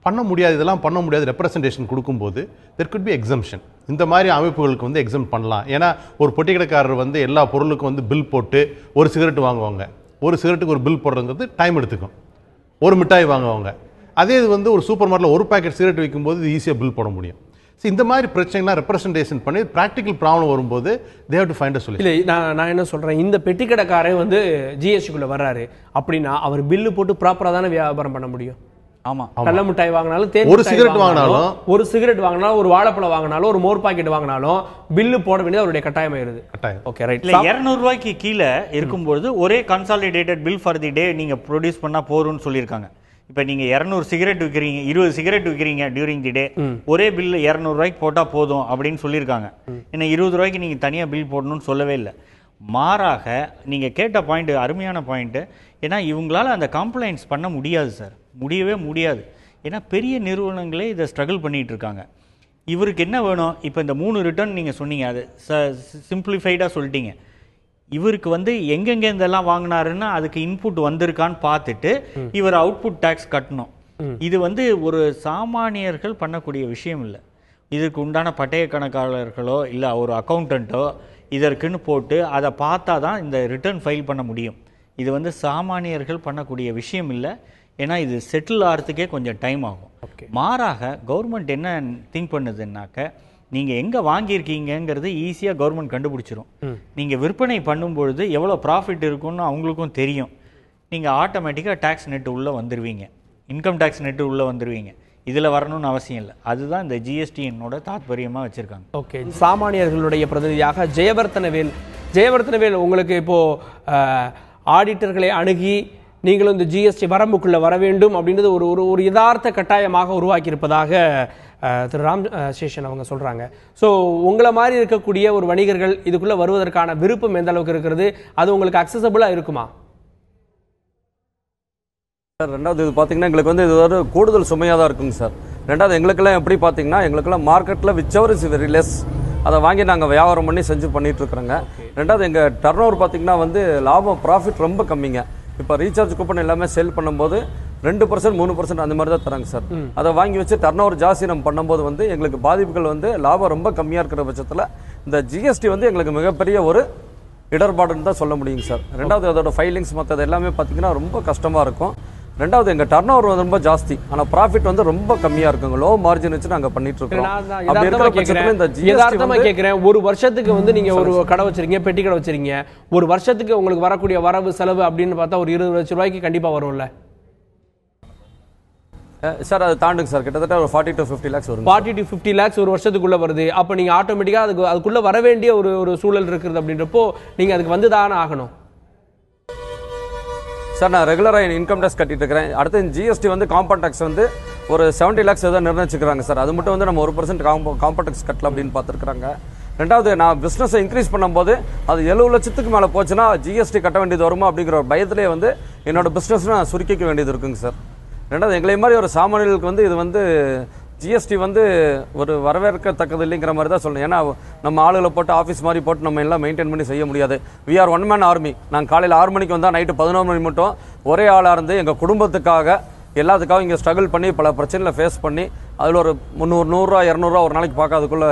பண்ண முடியாது, இதெல்லாம் பண்ண முடியாது, ரெப்ரசன்டேஷன் கொடுக்கும்போது தெர் குட் பி எக்ஸம்ஷன். இந்த மாதிரி அமைப்புகளுக்கு வந்து எக்ஸம் பண்ணலாம். ஏன்னா ஒரு பொட்டி கடைக்காரர் வந்து எல்லா பொருளுக்கும் வந்து பில் போட்டு ஒரு சிகரெட் வாங்குவாங்க. ஒரு சிகரெட்டுக்கு ஒரு பில் போடுறதுங்கிறது டைம் எடுத்துக்கும். ஒரு மிட்டாய் வாங்குவாங்க. அதே இது வந்து ஒரு சூப்பர் மார்க்கெட்டில் ஒரு பேக்கெட் சிகரெட் விற்கும்போது இது ஈஸியாக பில் போட முடியும். ஸோ இந்த மாதிரி பிரச்சனைலாம் ரெப்ரசன்டேஷன் பண்ணி ப்ராக்டிக்கல் ப்ராப்ளம் வரும்போது they have to find a solution. இல்லை, நான் என்ன சொல்கிறேன், இந்த பெட்டி கடைக்காரே வந்து ஜிஎஸ்டிக்குள்ளே வர்றாரு அப்படின்னா அவர் பில்லு போட்டு ப்ராப்பராக தானே வியாபாரம் பண்ண முடியும். ஆமா, கள்ள மிட்டாய் வாங்கினாலும், ஒரு சிகரெட் வாங்கினாலும், ஒரு வாழைப்பழம் வாங்கினாலும், ஒரு மோர் பாக்கெட் வாங்கினாலும் பில்லு போட வேண்டியது அவருடைய கட்டாயமாயிருது. Okay, right. இல்லை, 200 ரூபாய்க்கு கீழே இருக்கும்போது ஒரே கன்சாலிடேட்டட் பில் ஃபார் தி டே நீங்கள் ப்ரொடியூஸ் பண்ணால் போரும்னு சொல்லியிருக்காங்க. இப்போ நீங்கள் 200 சிகரெட் விற்கிறீங்க, 20 சிகரெட் விற்கிறீங்க டியூரிங் தி டே, ஒரே பில்லு 200 ரூபாய்க்கு போட்டால் போதும் அப்படின்னு சொல்லியிருக்காங்க. ஏன்னா 20 ரூபாய்க்கு நீங்கள் தனியாக பில் போடணும்னு சொல்லவே இல்லை. மாறாக நீங்கள் கேட்ட பாயிண்ட் அருமையான பாயிண்ட்டு. ஏன்னா இவங்களால அந்த கம்ப்ளைண்ட்ஸ் பண்ண முடியாது சார், முடியவே முடியாது. ஏன்னா பெரிய நிறுவனங்களே இதை ஸ்ட்ரகிள் பண்ணிகிட்டு இருக்காங்க. இவருக்கு என்ன வேணும்? இப்போ இந்த 3 ரிட்டர்ன் நீங்கள் சொன்னீங்க, அது சிம்பிளிஃபைடாக சொல்லிட்டீங்க. இவருக்கு வந்து எங்கெங்கே இதெல்லாம் வாங்கினாருன்னா அதுக்கு இன்புட் வந்திருக்கான்னு பார்த்துட்டு இவர் அவுட்புட் டேக்ஸ் கட்டணும். இது வந்து ஒரு சாமானியர்கள் பண்ணக்கூடிய விஷயம் இல்லை. இதுக்கு உண்டான பட்டய கணக்காளர்களோ இல்லை ஒரு அக்கௌண்டண்ட்டோ இதற்குன்னு போட்டு அதை பார்த்தா தான் இந்த ரிட்டர்ன் ஃபைல் பண்ண முடியும். இது வந்து சாமானியர்கள் பண்ணக்கூடிய விஷயம் இல்லை. ஏன்னா இது செட்டில் ஆகிறதுக்கே கொஞ்சம் டைம் ஆகும். மாறாக கவர்மெண்ட் என்ன திங்க் பண்ணுதுன்னாக்க, நீங்கள் எங்கே வாங்கியிருக்கீங்கிறது ஈஸியாக கவர்மெண்ட் கண்டுபிடிச்சிரும். நீங்கள் விற்பனை பண்ணும்பொழுது எவ்வளோ ப்ராஃபிட் இருக்குன்னு அவங்களுக்கும் தெரியும். நீங்கள் ஆட்டோமேட்டிக்காக டேக்ஸ் நெட்டு உள்ளே வந்துடுவீங்க, இன்கம் டேக்ஸ் நெட்டு உள்ளே வந்துடுவீங்க. இதில் வரணும்னு அவசியம் இல்லை. அதுதான் இந்த ஜிஎஸ்டியினோட தாத்பரியமாக வச்சுருக்காங்க. ஓகே, சாமானியர்களுடைய பிரதிநிதியாக ஜெயவர்த்தனவேல் உங்களுக்கு இப்போது ஆடிட்டர்களை அணுகி நீங்களும் இந்த ஜிஎஸ்டி வரம்புக்குள்ளே வர வேண்டும் அப்படின்றது ஒரு யதார்த்த கட்டாயமாக உருவாக்கியிருப்பதாக திரு ராம் சேஷன் அவங்க சொல்கிறாங்க. ஸோ உங்களை மாதிரி இருக்கக்கூடிய ஒரு வணிகர்கள் இதுக்குள்ளே வருவதற்கான விருப்பம் எந்த அளவுக்கு இருக்கிறது? அது உங்களுக்கு அக்சசபிளாக இருக்குமா? சார், ரெண்டாவது இது பார்த்தீங்கன்னா எங்களுக்கு வந்து இது ஒரு கூடுதல் சுமையாக தான் இருக்குங்க சார். ரெண்டாவது எங்களுக்கெல்லாம் எப்படி பார்த்தீங்கன்னா, எங்களுக்கெல்லாம் மார்க்கெட்டில் விச்சவர் இஸ் வெரி லெஸ், அதை வாங்கி நாங்கள் வியாபாரம் பண்ணி பண்ணிட்டு இருக்கிறோங்க. ரெண்டாவது எங்கள் டர்ன் ஓவர் பார்த்தீங்கன்னா வந்து லாபம் ப்ராஃபிட் ரொம்ப கம்மிங்க. இப்போ ரீசார்ஜ் கூப்பன் எல்லாமே செல் பண்ணும்போது 2%, 3% அந்த மாதிரி தான் தராங்க சார். அதை வாங்கி வச்சு டர்ன் ஓவர் ஜாஸ்தி நம்ம பண்ணும்போது வந்து எங்களுக்கு பாதிப்புகள் வந்து லாபம் ரொம்ப கம்மியாக இருக்கிற பட்சத்தில் இந்த ஜிஎஸ்டி வந்து எங்களுக்கு மிகப்பெரிய ஒரு இடர்பாடுன்னு தான் சொல்ல முடியுங்க சார். ரெண்டாவது அதோட ஃபைலிங்ஸ் மற்றது எல்லாமே பார்த்தீங்கன்னா ரொம்ப கஷ்டமாக இருக்கும். ரெண்டாவது எங்கள் டர்ன் ஓவர் வந்து ரொம்ப ஜாஸ்தி, ஆனால் ப்ராஃபிட் வந்து ரொம்ப கம்மியாக இருக்குங்க. லோ மார்ஜின் வச்சு நாங்கள் பண்ணிட்டு இருக்கோம். கேட்குறேன், ஒரு வருஷத்துக்கு வந்து நீங்கள் ஒரு கடை வச்சிருக்கீங்க, பெட்டி கடை வச்சிருக்கீங்க, ஒரு வருஷத்துக்கு உங்களுக்கு வரக்கூடிய வரவு செலவு அப்படின்னு பார்த்தா ஒரு 20 லட்சம் ரூபாய்க்கு கண்டிப்பாக வரும்ல சார்? அது தாண்டுங்க சார், கிட்டத்தட்ட ஒரு 40 to 50 lakhs வரும். 40 to 50 lakhs ஒரு வருஷத்துக்குள்ள வருது. அப்போ நீங்கள் ஆட்டோமேட்டிக்காக அதுக்குள்ள வர வேண்டிய ஒரு சூழல் இருக்குது. அப்படின்றப்போ நீங்கள் அதுக்கு வந்து தானே ஆகணும் சார். நான் ரெகுலராக இன்கம் டேக்ஸ் கட்டிட்டு இருக்கிறேன். அடுத்து ஜிஎஸ்டி வந்து காம்பவுண்ட் டேக்ஸ் வந்து ஒரு 70 lakhs ஏதோ நிர்ணயிச்சுக்கிறாங்க சார். அது மட்டும் வந்து நம்ம 1% காம்பவுண்ட் டேக்ஸ் கட்டலாம் அப்படின்னு பார்த்துருக்காங்க. ரெண்டாவது நான் பிஸ்னஸை இன்க்ரீஸ் பண்ணும்போது அது 70 லட்சத்துக்கு மேலே போச்சுன்னா ஜிஎஸ்டி கட்ட வேண்டியது வருமா அப்படிங்கிற ஒரு பயத்திலே வந்து என்னோட பிஸ்னஸ் நான் சுருக்கிக்க வேண்டியது இருக்குங்க சார். ரெண்டாவது எங்களை மாதிரி ஒரு சாமானியர்களுக்கு வந்து இது வந்து ஜிஎஸ்டி வந்து ஒரு வரவேற்கத்தக்கது இல்லைங்கிற மாதிரி தான் சொல்லணும். ஏன்னா நம்ம ஆளுகளை போட்டு ஆஃபீஸ் மாதிரி போட்டு நம்ம எல்லாம் மெயின்டைன் பண்ணி செய்ய முடியாது. We are one man army. நாங்கள் காலையில் 6 மணிக்கு வந்தால் நைட்டு 11 மணி மட்டும் ஒரே ஆளாக இருந்து எங்கள் குடும்பத்துக்காக எல்லாத்துக்காக இங்கே ஸ்ட்ரகிள் பண்ணி பல பிரச்சனைகளை ஃபேஸ் பண்ணி அதில் ஒரு 300 100 200 ஒரு நாளைக்கு பார்க்காதுக்குள்ளே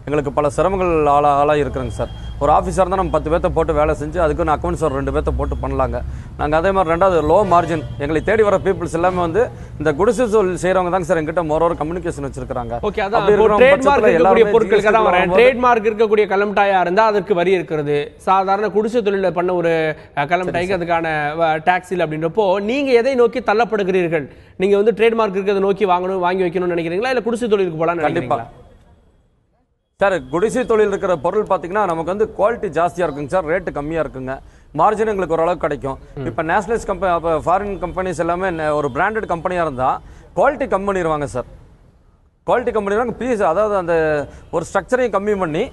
எங்களுக்கு பல சிரமங்கள் ஆளாக இருக்குறேங்க சார். ஒரு ஆஃபீஸாக இருந்தால் நம்ம 10 பேர்த்த போட்டு வேலை செஞ்சு அதுக்குன்னு அக்கௌண்ட்ஸ் ஒரு 2 பேர்த்த போட்டு பண்ணலாங்க. நாங்கள் அதே மாதிரி ரெண்டாவது லோ மார்ஜின். எங்களை தேடி வர பீப்புள்ஸ் எல்லாமே வந்து இந்த குடிசை தொழில் செய்கிறவங்க தாங்க சார் எங்கிட்ட மோரோவர் கம்யூனிகேஷன் வச்சிருக்காங்க. ஓகே, அதான் ட்ரேட்மார்க் இருக்கக்கூடிய பொருட்களுக்கு தான் வரேன். ட்ரேட்மார்க் இருக்கக்கூடிய கலம்டாயா இருந்தால் அதற்கு வரி இருக்கிறது. சாதாரண குடிசை தொழிலில் பண்ண ஒரு கலம்டாய்க்கு அதுக்கான டாக்ஸ் இல்லை. அப்படின்றப்போ நீங்கள் எதை நோக்கி தள்ளப்படுகிறீர்கள்? நீங்கள் வந்து ட்ரேட்மார்க் இருக்கிறத நோக்கி வாங்கி வைக்கணும்னு நினைக்கிறீங்களா, இல்லை குடிசை தொழிலுக்கு போகலான்னு நினைக்கிறீங்களா? சார் குடிசை தொழில் இருக்கிற பொருள் பார்த்தீங்கன்னா நமக்கு வந்து குவாலிட்டி ஜாஸ்தியாக இருக்குங்க சார், ரேட்டு கம்மியாக இருக்குங்க, மார்ஜின் எங்களுக்கு ஓரளவுக்கு கிடைக்கும். இப்போ நேஷனலைஸ் கம்பெனி இப்போ ஃபாரின் கம்பெனிஸ் எல்லாமே ஒரு பிராண்டட் கம்பெனியாக இருந்தால் குவாலிட்டி கம்மி பண்ணிடுவாங்க சார். குவாலிட்டி கம்மி பண்ணிடுவாங்க. பீஸ் அதாவது அந்த ஒரு ஸ்ட்ரக்சரையும் கம்மி பண்ணி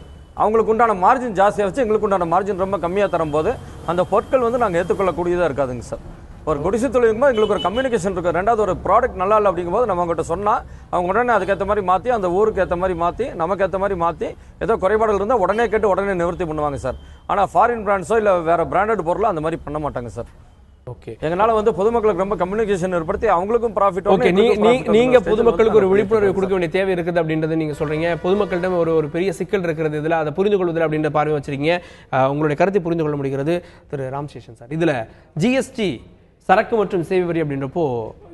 அவங்களுக்கு உண்டான மார்ஜின் ஜாஸ்தியாக வச்சு எங்களுக்கு உண்டான மார்ஜின் ரொம்ப கம்மியாக தரும்போது அந்த பொருட்கள் வந்து நாங்கள் ஏற்றுக்கொள்ளக்கூடியதாக இருக்காதுங்க சார். ஒரு குடிசை தொழிலுக்கு எங்களுக்கு ஒரு கம்யூனிகேஷன் இருக்குது. ரெண்டாவது ஒரு ப்ராடக்ட் நல்லா இல்லை அப்படிங்கும்போது நம்ம அவங்ககிட்ட சொன்னால் அவங்க உடனே அதுக்கேற்ற மாதிரி மாற்றி அந்த ஊருக்கு ஏற்ற மாதிரி மாற்றி நமக்கு ஏற்ற மாதிரி மாற்றி ஏதோ குறைபாடுகள் இருந்தால் உடனே கேட்டு உடனே நிவர்த்தி பண்ணுவாங்க சார். ஆனால் ஃபாரின் பிராண்ட்ஸோ இல்லை வேறு பிராண்டட் பொருளோ அந்த மாதிரி பண்ண மாட்டாங்க சார். ஓகே, எங்களால் வந்து பொதுமக்களுக்கு ரொம்ப கம்யூனிகேஷன் ஏற்படுத்தி அவங்களுக்கும் ப்ராஃபிட். ஓகே, நீங்கள் பொதுமக்களுக்கு ஒரு விழிப்புணர்வு கொடுக்க வேண்டிய தேவை இருக்குது அப்படின்றது நீங்கள் சொல்கிறீங்க. பொதுமக்களிடம் ஒரு பெரிய சிக்கல் இருக்கிறது இதில், அதை புரிந்து கொள்வதில் அப்படின்ற பார்வை வச்சிருக்கீங்க. உங்களுடைய கருத்தை புரிந்து கொள்ள முடிகிறது. திரு ராமசேஷன் சார், இதில் ஜிஎஸ்டி சரக்கு மற்றும் சேவை வரி அப்படின்றப்போ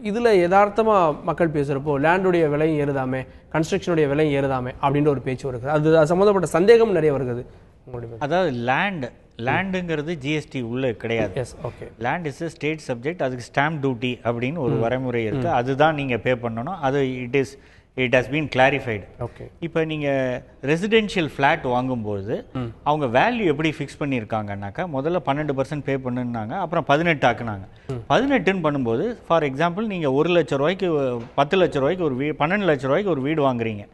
இதில் யதார்த்தமாக மக்கள் பேசுகிறப்போ லேண்டுடைய விலையும் ஏறுதாமே, கன்ஸ்ட்ரக்ஷனுடைய விலையும் ஏறுதாமே அப்படின்ற ஒரு பேச்சு வருகிறது. அது சம்மந்தப்பட்ட சந்தேகம் நிறைய வருகிறது. அதாவது லேண்டுங்கிறது ஜிஎஸ்டி உள்ள கிடையாது. Yes, okay. Land is state subject. அதுக்கு ஸ்டாம்ப் டியூட்டி அப்படின்னு ஒரு வரைமுறை இருக்குது. அதுதான் நீங்கள் பே பண்ணணும். அது it has been clarified. Okay. இப்போ நீங்கள் ரெசிடென்ஷியல் ஃப்ளாட் வாங்கும்போது அவங்க வேல்யூ எப்படி ஃபிக்ஸ் பண்ணியிருக்காங்கன்னாக்கா முதல்ல 12% பே பண்ணுனாங்க, அப்புறம் 18 ஆக்குனாங்க. 18ன்னு பண்ணும்போது ஃபார் எக்ஸாம்பிள் நீங்கள் 1 லட்ச ரூபாய்க்கு 10 லட்ச ரூபாய்க்கு ஒரு 12 லட்ச ரூபாய்க்கு ஒரு வீடு வாங்குறீங்க.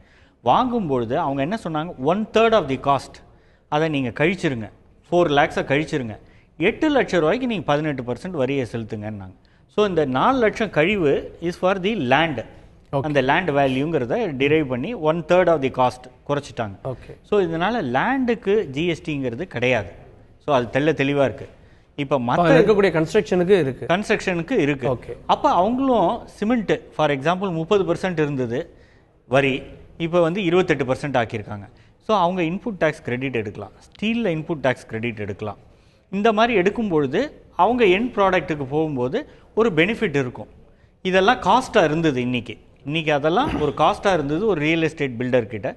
வாங்கும்பொழுது அவங்க என்ன சொன்னாங்க, 1/3 ஆஃப் தி காஸ்ட் அதை நீங்கள் கழிச்சிருங்க, 4 lakhs கழிச்சிருங்க, 8 லட்ச ரூபாய்க்கு நீங்கள் 18% வரியை செலுத்துங்கன்னாங்க. ஸோ இந்த 4 லட்சம் கழிவு இஸ் ஃபார் தி லேண்ட். அந்த லேண்ட் வேல்யூங்கிறத டிரைவ் பண்ணி 1/3 ஆஃப் தி காஸ்ட் குறைச்சிட்டாங்க. ஓகே. ஸோ இதனால் லேண்டுக்கு ஜிஎஸ்டிங்கிறது கிடையாது. ஸோ அது தெளிவாக இருக்குது. இப்போ மற்ற இருக்கக்கூடிய கன்ஸ்ட்ரக்ஷனுக்கு இருக்குது. ஓகே. அப்போ அவங்களும் சிமெண்ட்டு ஃபார் எக்ஸாம்பிள் 30% இருந்தது வரி, இப்போ வந்து 28% ஆக்கியிருக்காங்க. ஸோ அவங்க இன்புட் டேக்ஸ் கிரெடிட் எடுக்கலாம், ஸ்டீலில் இன்புட் டேக்ஸ் கிரெடிட் எடுக்கலாம். இந்த மாதிரி எடுக்கும்பொழுது அவங்க எண்ட் ப்ராடக்ட்டுக்கு போகும்போது ஒரு பெனிஃபிட் இருக்கும். இதெல்லாம் காஸ்ட்டாக இருந்தது இன்றைக்கி அதெல்லாம் ஒரு காஸ்ட்டாக இருந்தது ஒரு ரியல் எஸ்டேட் பில்டர்கிட்ட.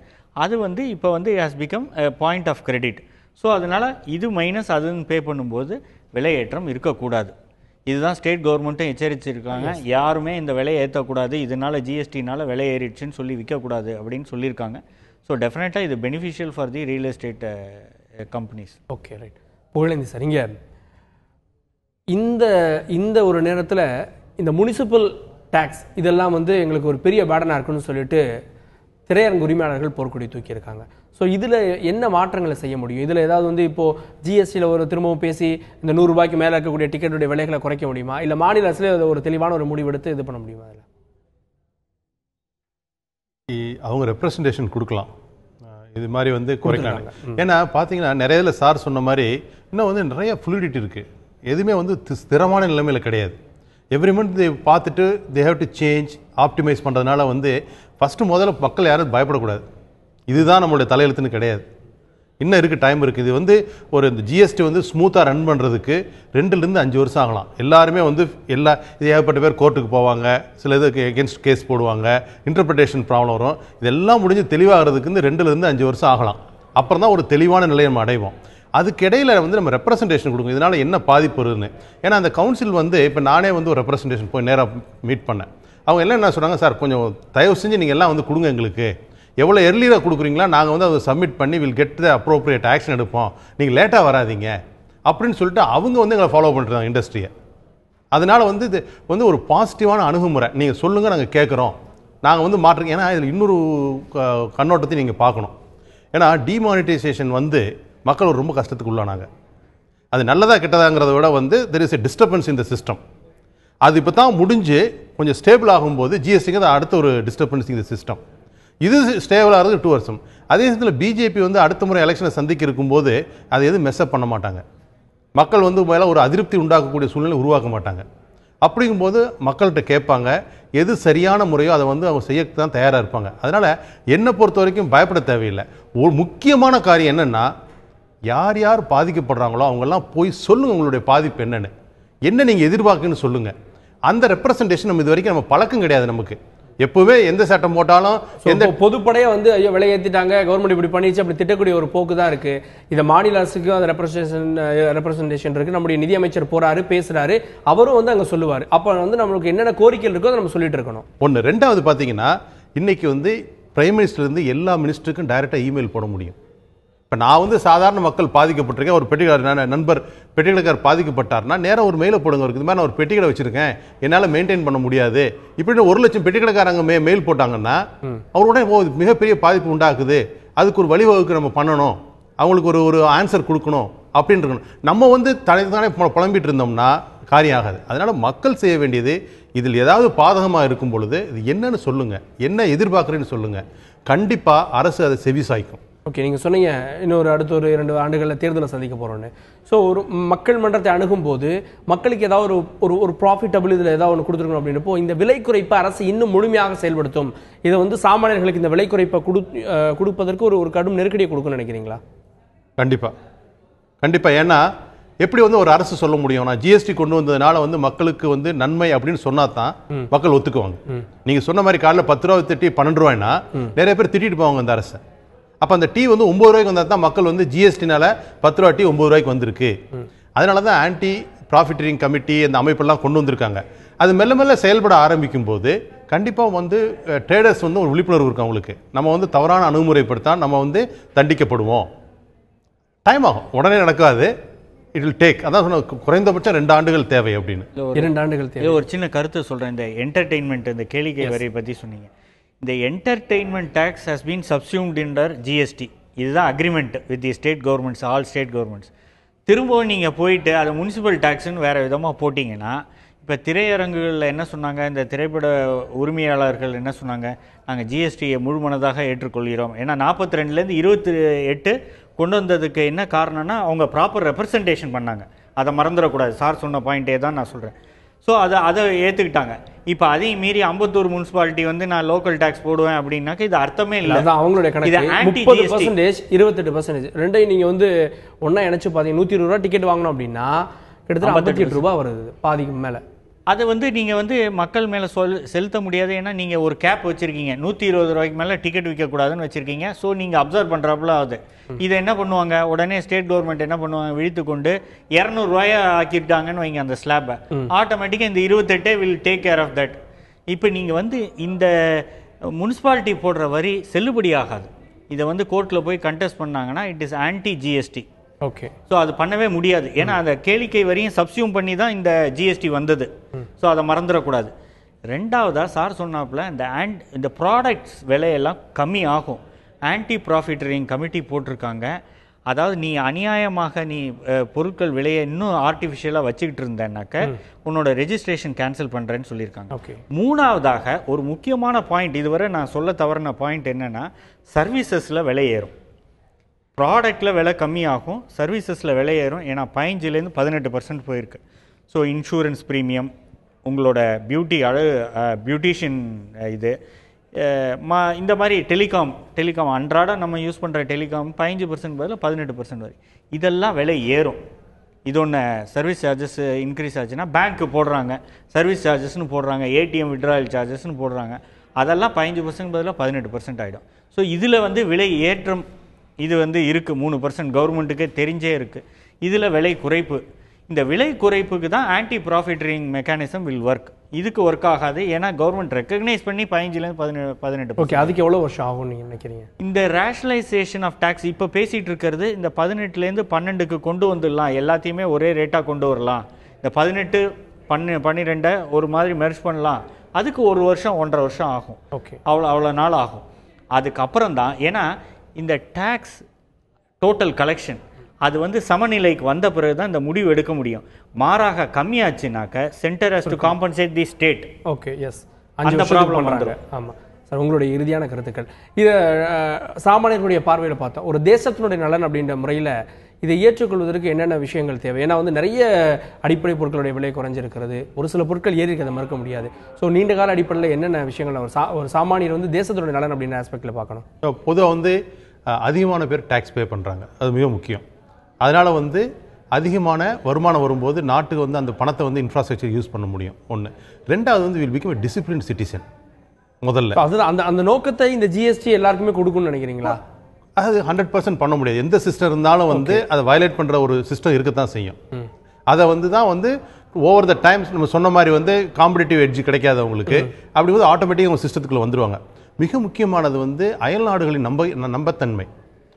அது வந்து இப்போ வந்து has become point of credit. So அதனால் இது மைனஸ் அதுன்னு பே பண்ணும்போது விலையேற்றம் இருக்கக்கூடாது. இதுதான் ஸ்டேட் கவர்மெண்ட்டும் எச்சரிச்சிருக்காங்க. யாருமே இந்த விலையை ஏற்றக்கூடாது, இதனால் ஜிஎஸ்டினால் விலை ஏறிடுச்சுன்னு சொல்லி விற்கக்கூடாது அப்படின்னு சொல்லியிருக்காங்க. ஸோ டெஃபினட்டாக இது beneficial for the real estate companies. Okay, right. Pugazhendhi sir, இங்கே இந்த ஒரு நேரத்தில் இந்த முனிசிபல் டேக்ஸ் இதெல்லாம் வந்து எங்களுக்கு ஒரு பெரிய பேடனாக இருக்குன்னு சொல்லிட்டு திரையரங்கு உரிமையாளர்கள் போர்க்கொடி தூக்கியிருக்காங்க. ஸோ இதில் என்ன மாற்றங்களை செய்ய முடியும்? இதில் ஏதாவது வந்து இப்போது ஜிஎஸ்டியில் ஒரு திரும்பவும் பேசி இந்த 100 ரூபாய்க்கு மேலே இருக்கக்கூடிய டிக்கெட்டுடைய விலைகளை குறைக்க முடியுமா, இல்லை மாநில அரசுலேயே ஒரு தெளிவான ஒரு முடிவெடுத்து இது பண்ண முடியுமா? அதில் அவங்க ரெப்ரசன்டேஷன் கொடுக்கலாம், இது மாதிரி வந்து குறைக்கலாம். ஏன்னா பார்த்தீங்கன்னா நிறைய இதில் சார் சொன்ன மாதிரி இன்னும் வந்து நிறைய ஃப்ளூயிடிட்டி இருக்குது. எதுவுமே வந்து ஸ்திரமான நிலைமையில் கிடையாது. எவ்ரி மந்த் பார்த்துட்டு they have to change optimise பண்ணுறதுனால வந்து ஃபஸ்ட்டு முதல்ல மக்கள் யாரும் பயப்படக்கூடாது. இதுதான் நம்மளுடைய தலையெழுத்துன்னு கிடையாது, இன்னும் இருக்குது, டைம் இருக்குது. இது வந்து ஒரு இந்த ஜிஎஸ்டி வந்து ஸ்மூத்தாக ரன் பண்ணுறதுக்கு 2 to 5 வருஷம் ஆகலாம். எல்லாருமே வந்து இது ஏகப்பட்ட பேர் கோர்ட்டுக்கு போவாங்க, சில இதுக்கு எகென்ஸ்ட் கேஸ் போடுவாங்க, இன்டர்பிரிட்டேஷன் ப்ராப்ளம் வரும். இதெல்லாம் முடிஞ்சு தெளிவாகிறதுக்கு 2 to 5 வருஷம் ஆகலாம். அப்புறம் தான் ஒரு தெளிவான நிலையை நம்ம அடைவோம். அதுக்கிடையில் வந்து நம்ம ரெப்ரசன்டேஷன் கொடுக்கும், இதனால் என்ன பாதிப்பு வருதுன்னு. ஏன்னா அந்த கவுன்சில் வந்து இப்போ நானே வந்து ஒரு ரெப்ரசன்டேஷன் போய் நேராக மீட் பண்ணேன். அவங்க எல்லாம் என்ன சொன்னாங்க, சார் கொஞ்சம் தயவு செஞ்சு நீங்கள் எல்லாம் வந்து கொடுங்க, எங்களுக்கு எவ்வளோ எர்லியாக கொடுக்குறீங்களா நாங்கள் வந்து அதை சப்மிட் பண்ணி will get the appropriate action எடுப்போம், நீங்கள் லேட்டாக வராதிங்க அப்படின்னு சொல்லிட்டு அவங்க வந்து எங்களை ஃபாலோ பண்ணுறாங்க இண்டஸ்ட்ரியை. அதனால் வந்து இது வந்து ஒரு பாசிட்டிவான அணுகுமுறை. நீங்கள் சொல்லுங்கள், நாங்கள் கேட்குறோம், நாங்கள் வந்து மாற்றுங்க. ஏன்னா இதில் இன்னொரு கண்ணோட்டத்தையும் நீங்கள் பார்க்கணும். ஏன்னா டிமானிட்டைசேஷன் வந்து மக்கள் ரொம்ப கஷ்டத்துக்கு உள்ளானாங்க. அது நல்லதா கெட்டதாங்கிறத விட வந்து there is a disturbance in the system. அது இப்போ தான் முடிஞ்சு கொஞ்சம் ஸ்டேபிள் ஆகும்போது ஜிஎஸ்டிங்கிறது அடுத்த ஒரு டிஸ்டர்பன்ஸ் இன் த சிஸ்டம். இது ஸ்டேபிள் ஆகிறது 2 வருஷம். அதே சமயத்தில் பிஜேபி வந்து அடுத்த முறை எலெக்ஷனை சந்திக்க இருக்கும்போது அதை எதுவும் மெஸ்அப் பண்ண மாட்டாங்க. மக்கள் வந்து மேலே ஒரு அதிருப்தி உண்டாக்கக்கூடிய சூழ்நிலை உருவாக்க மாட்டாங்க. அப்படிங்கும்போது மக்கள்கிட்ட கேட்பாங்க, எது சரியான முறையோ அதை வந்து அவங்க செய்யறதுக்கு தான் தயாராக இருப்பாங்க. அதனால் என்னை பொறுத்த வரைக்கும் பயப்பட தேவையில்லை. ஒரு முக்கியமான காரியம் என்னென்னா, யார் யார் பாதிக்கப்படுறாங்களோ அவங்கெல்லாம் போய் சொல்லுங்கள் உங்களுடைய பாதிப்பு என்னென்னு, என்ன நீங்கள் எதிர்பார்க்குன்னு சொல்லுங்கள். அந்த ரெப்ரசன்டேஷன் நம்ம இது வரைக்கும் நம்ம பழக்கம் கிடையாது. நமக்கு எப்பவுமே எந்த சட்டம் போட்டாலும் எந்த பொதுப்படையே வந்து ஐயோ விலை ஏற்றிட்டாங்க, கவர்மெண்ட் இப்படி பண்ணிச்சு அப்படி திட்டக்கூடிய ஒரு போக்கு தான் இருக்கு. இந்த மாநில அரசுக்கும் அந்த ரெப்ரசன்டேஷன் இருக்கு. நம்முடைய நிதியமைச்சர் போறாரு, பேசுறாரு, அவரும் வந்து அங்கே சொல்லுவார். அப்போ வந்து நம்மளுக்கு என்னென்ன கோரிக்கைகள் இருக்கோ அதை நம்ம சொல்லிட்டு இருக்கணும். ஒன்று. ரெண்டாவது பார்த்தீங்கன்னா, இன்னைக்கு வந்து பிரைம் மினிஸ்டர்லேருந்து எல்லா மினிஸ்டருக்கும் டைரெக்டாக இமெயில் போட முடியும். இப்போ நான் வந்து சாதாரண மக்கள் பாதிக்கப்பட்டிருக்கேன், ஒரு பெட்டிக்கடை நண்பர் பெட்டிக்கடைக்கார் பாதிக்கப்பட்டார்னா நேராக ஒரு மெயிலை போடுங்க. இது மாதிரி நான் ஒரு பெட்டிக்கடை வச்சிருக்கேன், என்னால் மெயின்டைன் பண்ண முடியாது, இப்படின்னு 1 லட்சம் பெட்டிக்கடைக்காரங்க மெயில் போட்டாங்கன்னா அவருடைய மிகப்பெரிய பாதிப்பு உண்டாக்குது, அதுக்கு ஒரு வழிவகுக்கு நம்ம பண்ணணும், அவங்களுக்கு ஒரு ஆன்சர் கொடுக்கணும் அப்படின்னு இருக்கணும். நம்ம வந்து தானே புலம்பிட்டு இருந்தோம்னா காரியம் ஆகாது. அதனால் மக்கள் செய்ய வேண்டியது, இதில் ஏதாவது பாதகமாக இருக்கும் பொழுது இது என்னன்னு சொல்லுங்கள், என்ன எதிர்பார்க்குறேன்னு சொல்லுங்கள். கண்டிப்பாக அரசு அதை செவிசாய்க்கும். ஓகே, நீங்கள் சொன்னீங்க இன்னொரு அடுத்த ஒரு 2 ஆண்டுகளில் தேர்தலை சந்திக்க போகிறோன்னு. ஸோ ஒரு மக்கள் மன்றத்தை அணுகும்போது மக்களுக்கு ஏதாவது ஒரு ப்ராஃபிட்டபிள் இதில் ஏதாவது ஒன்று கொடுத்துருக்கணும் அப்படின்றப்போ இந்த விலை குறைப்பை அரசு இன்னும் முழுமையாக செயல்படுத்தும். இதை வந்து சாமானியர்களுக்கு இந்த விலை குறைப்பை கொடுப்பதற்கு ஒரு கடும் நெருக்கடியை கொடுக்கும்னு நினைக்கிறீங்களா? கண்டிப்பாக. ஏன்னா எப்படி வந்து ஒரு அரசு சொல்ல முடியும், நான் ஜிஎஸ்டி கொண்டு வந்ததுனால வந்து மக்களுக்கு வந்து நன்மை அப்படின்னு சொன்னா தான் மக்கள் ஒத்துக்குவாங்க. நீங்கள் சொன்ன மாதிரி காலையில் 10 ரூபா திட்டி 12 ரூபாய்னா நிறைய பேர் திட்டிட்டு போவாங்க அந்த அரசை. அப்போ அந்த டீ வந்து 9 ரூபாய்க்கு வந்தால் தான் மக்கள் வந்து ஜிஎஸ்டினால 10 ரூபா டீ 9 ரூபாய்க்கு வந்திருக்கு. அதனால தான் ஆன்டி ப்ராஃபிட்டரிங் கமிட்டி அந்த அமைப்பெல்லாம் கொண்டு வந்திருக்காங்க. அது மெல்ல மெல்ல செயல்பட ஆரம்பிக்கும் போது கண்டிப்பாக வந்து ட்ரேடர்ஸ் வந்து ஒரு விழிப்புணர்வு இருக்கும் அவங்களுக்கு. நம்ம வந்து தவறான அணுகுமுறைப்படுத்தா நம்ம வந்து தண்டிக்கப்படுவோம். டைம் ஆகும், உடனே நடக்காது. இட் வில் டேக், அதான் சொன்ன குறைந்தபட்சம் 2 ஆண்டுகள் தேவை அப்படின்னு. 2 ஆண்டுகள் தேவை. ஒரு சின்ன கருத்து சொல்கிறேன். இந்த என்டர்டெயின்மெண்ட், இந்த கேளிக்கை வரியை பற்றி சொன்னீங்க. இந்த entertainment tax has been subsumed into GST. இதுதான் agreement with the state governments, all state governments. திரும்பவும் நீங்கள் போயிட்டு அதை முனிசிபல் டேக்ஸ்ன்னு வேறு விதமாக போட்டிங்கன்னா, இப்போ திரையரங்குகளில் என்ன சொன்னாங்க, இந்த திரைப்பட உரிமையாளர்கள் என்ன சொன்னாங்க, நாங்கள் ஜிஎஸ்டியை முழுமனதாக ஏற்றுக்கொள்கிறோம். ஏன்னா 42லேருந்து 28 கொண்டு வந்ததுக்கு என்ன காரணம்னா அவங்க ப்ராப்பர் ரெப்ரசன்டேஷன் பண்ணாங்க. அதை மறந்துடக்கூடாது. சார் சொன்ன பாயிண்டே தான் நான் சொல்கிறேன். ஸோ அதை ஏற்றுக்கிட்டாங்க. இப்போ அதையும் மீறி 51 முனிசிபாலிட்டி வந்து நான் லோக்கல் டேக்ஸ் போடுவேன் அப்படின்னாக்க இது அர்த்தமே இல்லை. அவங்களுடைய கணக்கு 30%, 28%. ரெண்டையும் நீங்கள் வந்து ஒன்றா இணைச்சு பார்த்தீங்க, 120 ரூபா டிக்கெட் வாங்கணும் அப்படின்னா கிட்டத்தட்ட 58 ரூபா வருது, பாதிக்கு மேலே. அதை வந்து நீங்கள் வந்து மக்கள் மேலே செலுத்த முடியாது. ஏன்னா நீங்கள் ஒரு கேப் வச்சுருக்கீங்க, 120 ரூபாய்க்கு மேலே டிக்கெட் விற்கக்கூடாதுன்னு வச்சுருக்கீங்க. ஸோ நீங்கள் அப்சர்வ் பண்ணுறாப்புல ஆகுது. இதை என்ன பண்ணுவாங்க, உடனே ஸ்டேட் கவர்மெண்ட் என்ன பண்ணுவாங்க, விழித்து கொண்டு 200 ரூபாயை ஆக்கிட்டாங்கன்னு வைங்க அந்த ஸ்லாப்பை. ஆட்டோமேட்டிக்காக இந்த 28 will take care of that. இப்போ நீங்கள் வந்து இந்த முனிசிபாலிட்டி போடுற வரி செல்லுபடி ஆகாது. இதை வந்து கோர்ட்டில் போய் கண்டெஸ்ட் பண்ணாங்கன்னா it is anti GST. Okay. So அது பண்ணவே முடியாது. ஏன்னா அந்த கேளிக்கை வரியும் சப்சியூம் பண்ணி தான் இந்த ஜிஎஸ்டி வந்தது. ஸோ அதை மறந்துடக்கூடாது. ரெண்டாவதாக சார் சொன்னாப்புல இந்த ப்ராடக்ட்ஸ் விலையெல்லாம் கம்மி ஆகும். ஆன்டி ப்ராஃபிட்டரிங் கமிட்டி போட்டிருக்காங்க. அதாவது நீ அநியாயமாக நீ பொருட்கள் விலையை இன்னும் ஆர்டிஃபிஷியலாக வச்சுக்கிட்டு இருந்தேன்னாக்க உன்னோட ரெஜிஸ்ட்ரேஷன் கேன்சல் பண்ணுறேன்னு சொல்லியிருக்காங்க. ஓகே. மூணாவதாக ஒரு முக்கியமான பாயிண்ட், இதுவரை நான் சொல்ல தவறின பாயிண்ட் என்னென்னா, சர்வீசஸில் விலை ஏறும். ப்ராடக்டில் விலை கம்மியாகும், சர்வீசஸில் விலை ஏறும். ஏன்னா 15லேருந்து 18% போயிருக்கு. ஸோ இன்சூரன்ஸ் ப்ரீமியம், உங்களோட பியூட்டிஷியன் இது இந்த மாதிரி டெலிகாம் அன்றாடம் நம்ம யூஸ் பண்ணுற டெலிகாம் 15% பதில் 18% வரை இதெல்லாம் விலை ஏறும். இது ஒன்று. சர்வீஸ் சார்ஜஸ் இன்க்ரீஸ் ஆச்சுன்னா பேங்க்கு போடுறாங்க, சர்வீஸ் சார்ஜஸ்னு போடுறாங்க, ஏடிஎம் விட்ராயல் சார்ஜஸ்னு போடுறாங்க. அதெல்லாம் 15% பதிலாக 18% ஆகிடும். ஸோ இதில் வந்து விலை ஏற்றம் இது வந்து இருக்குது. 3% கவர்மெண்ட்டுக்கே தெரிஞ்சே இருக்குது. இதில் விலை குறைப்பு, இந்த விலை குறைப்புக்கு தான் anti profiteering mechanism will work. இதுக்கு ஒர்க் ஆகாது. ஏன்னா கவர்மெண்ட் ரெக்கக்னைஸ் பண்ணி 15லேருந்து 18. ஓகே. அதுக்கு எவ்வளோ வருஷம் ஆகும் நீங்கள் நினைக்கிறீங்க? இந்த ரேஷனலைசேஷன் ஆஃப் டேக்ஸ் இப்போ பேசிகிட்டு இருக்கிறது இந்த 18லேருந்து 12க்கு கொண்டு வந்துடலாம், எல்லாத்தையுமே ஒரே ரேட்டாக கொண்டு வரலாம். இந்த 18, 12 ஒரு மாதிரி மெர்ஜ் பண்ணலாம். அதுக்கு 1 வருஷம் 1.5 வருஷம் ஆகும். ஓகே. அவ்வளோ நாள் ஆகும். அதுக்கப்புறம் தான், ஏன்னா இந்த டேக்ஸ் டோட்டல் கலெக்ஷன் அது வந்து சமநிலைக்கு வந்த பிறகு தான் இந்த முடிவு எடுக்க முடியும். மாறாக கம்மியாச்சுனாக்க centre has to compensate the state. Okay, yes, அந்த ப்ராப்ளம் வந்துடும். ஆமாம் சார், உங்களுடைய இறுதியான கருத்துக்கள். இதை சாமானியர்களுடைய பார்வையில் பார்த்தோம், ஒரு தேசத்தினுடைய நலன் அப்படின்ற முறையில் இதை ஏற்றுக்கொள்வதற்கு என்னென்ன விஷயங்கள் தேவை? ஏன்னா வந்து நிறைய அடிப்படை பொருட்களுடைய விலை குறைஞ்சிருக்கிறது, ஒரு சில பொருட்கள் ஏறி இருக்கிறத மறுக்க முடியாது. ஸோ நீண்ட கால அடிப்படையில் என்னென்ன விஷயங்கள் ஒரு சாமானியர் வந்து தேசத்தினுடைய நலன் அப்படின்ற ஆஸ்பெக்டில் பார்க்கணும்? பொதுவாக வந்து அதிகமான பேர் டேக்ஸ் பே பண்ணுறாங்க, அது மிக முக்கியம். அதனால் வந்து அதிகமான வருமானம் வரும்போது நாட்டுக்கு வந்து அந்த பணத்தை வந்து இன்ஃப்ராஸ்ட்ரக்சர் யூஸ் பண்ண முடியும். ஒன்று. ரெண்டாவது வந்து வில் பிகம் டிசிப்ளின் சிட்டிசன். முதல்ல அதுதான் அந்த அந்த நோக்கத்தை இந்த ஜிஎஸ்டி எல்லாருக்குமே கொடுக்கும்னு நினைக்கிறீங்களா? அது 100% பண்ண முடியாது. எந்த சிஸ்டம் இருந்தாலும் வந்து அதை வயலேட் பண்ணுற ஒரு சிஸ்டம் இருக்கத்தான் செய்யும். அதை வந்து தான் வந்து ஓவர் த டைம்ஸ் நம்ம சொன்ன மாதிரி வந்து காம்படிட்டிவ் எட்ஜ் கிடைக்காதவங்களுக்கு அப்படி வந்து ஆட்டோமேட்டிக்காக அவங்க சிஸ்டத்துக்குள்ளே வந்துடுவாங்க. மிக முக்கியமானது வந்து அயல் நாடுகளின் நம்பத்தன்மை.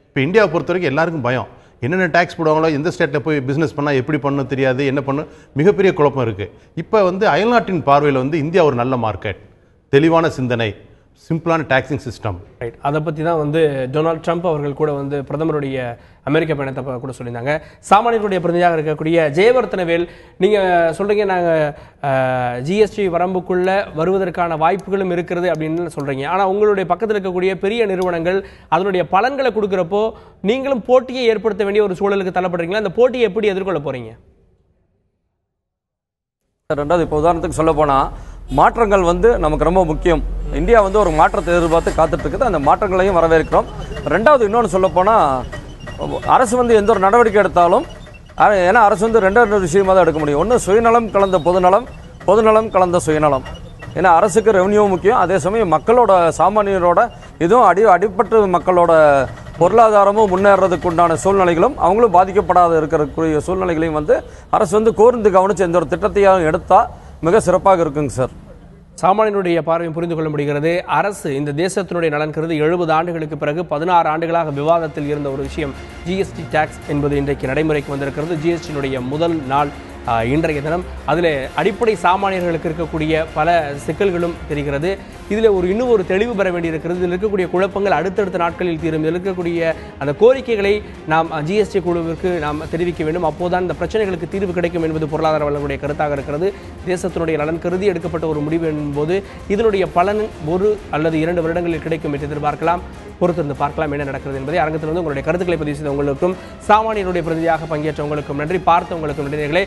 இப்போ இந்தியாவை பொறுத்த வரைக்கும் எல்லாருக்கும் பயம், என்னென்ன டேக்ஸ் போடுவாங்களோ, எந்த ஸ்டேட்டில் போய் பிஸ்னஸ் பண்ணால் எப்படி பண்ணணும் தெரியாது, என்ன பண்ணணும், மிகப்பெரிய குழப்பம் இருக்குது. இப்போ வந்து அயல்நாட்டின் பார்வையில் வந்து இந்தியா ஒரு நல்ல மார்க்கெட், தெளிவான சிந்தனை, சிம்பிளான டாக்ஸிங் சிஸ்டம். ரைட், அதை பற்றி தான் வந்து டொனால்ட் ட்ரம்ப் அவர்கள் கூட வந்து பிரதமருடைய அமெரிக்க பயணத்தை கூட சொல்லியிருந்தாங்க. சாமானியர்களுடைய பிரதிநிதியாக இருக்கக்கூடிய ஜெயவர்த்தனவேல், நீங்கள் சொல்கிறீங்க நாங்கள் ஜிஎஸ்டி வரம்புக்குள்ளே வருவதற்கான வாய்ப்புகளும் இருக்கிறது அப்படின்னு சொல்கிறீங்க. ஆனால் உங்களுடைய பக்கத்தில் இருக்கக்கூடிய பெரிய நிறுவனங்கள் அதனுடைய பலன்களை கொடுக்குறப்போ நீங்களும் போட்டியை ஏற்படுத்த வேண்டிய ஒரு சூழலுக்கு தள்ளப்படுறீங்களா? அந்த போட்டியை எப்படி எதிர்கொள்ள போகிறீங்க? ரெண்டாவது, இப்போ உதாரணத்துக்கு சொல்ல போனால் மாற்றங்கள் வந்து நமக்கு ரொம்ப முக்கியம். இந்தியா வந்து ஒரு மாற்றத்தை எதிர்பார்த்து காத்துட்டு இருக்குது, அந்த மாற்றங்களையும் வரவேற்கிறோம். ரெண்டாவது, இன்னொன்று சொல்ல போனால் அரசு வந்து எந்த ஒரு நடவடிக்கை எடுத்தாலும், ஏன்னா அரசு வந்து ரெண்டு விஷயமாக தான் எடுக்க முடியும். ஒன்று சுயநலம் கலந்த பொதுநலம், பொதுநலம் கலந்த சுயநலம். ஏன்னா அரசுக்கு ரெவன்யூவும் முக்கியம், அதே சமயம் மக்களோட சாமானியரோட இதுவும் அடிப்பட்ட மக்களோட பொருளாதாரமும் முன்னேறதுக்கு உண்டான சூழ்நிலைகளும் அவங்களும் பாதிக்கப்படாத இருக்கிற சூழ்நிலைகளையும் வந்து அரசு வந்து கூர்ந்து கவனித்து எந்த ஒரு திட்டத்தையும் எடுத்தால் மிக சிறப்பாக இருக்குங்க சார். சாமானியனுடைய பார்வையும் புரிந்து கொள்ள முடிகிறது. அரசு இந்த தேசத்தினுடைய நலன் கருதி 70 ஆண்டுகளுக்கு பிறகு 16 ஆண்டுகளாக விவாதத்தில் இருந்த ஒரு விஷயம் ஜிஎஸ்டி டாக்ஸ் என்பது இன்றைக்கு நடைமுறைக்கு வந்திருக்கிறது. ஜிஎஸ்டியினுடைய முதல் நாள் இன்றைய தினம். அதில் அடிப்படை சாமானியர்களுக்கு இருக்கக்கூடிய பல சிக்கல்களும் தெரிகிறது. இதில் இன்னும் ஒரு தெளிவு பெற வேண்டியிருக்கிறது. இதில் இருக்கக்கூடிய குழப்பங்கள் அடுத்தடுத்த நாட்களில் தீரும். இதில் இருக்கக்கூடிய அந்த கோரிக்கைகளை நாம் ஜிஎஸ்டி குழுவிற்கு நாம் தெரிவிக்க வேண்டும். அப்போதுதான் இந்த பிரச்சனைகளுக்கு தீர்வு கிடைக்கும் என்பது பொருளாதார வல்லுநருடைய கருத்தாக இருக்கிறது. தேசத்தினுடைய நலன் கருதி எடுக்கப்பட்ட ஒரு முடிவு என்பது இதனுடைய பலன் 1 அல்லது 2 வருடங்களில் கிடைக்கும் என்று எதிர்பார்க்கலாம். பொறுத்திருந்து பார்க்கலாம் என்ன நடக்கிறது என்பதை. அரங்கத்திலிருந்து உங்களுடைய கருத்துக்களை பதிவு செய்த உங்களுக்கும், சாமானியருடைய பிரதியாக பங்கேற்ற உங்களுக்கும் நன்றி. பார்த்த உங்களுக்கும் நன்றிகளே.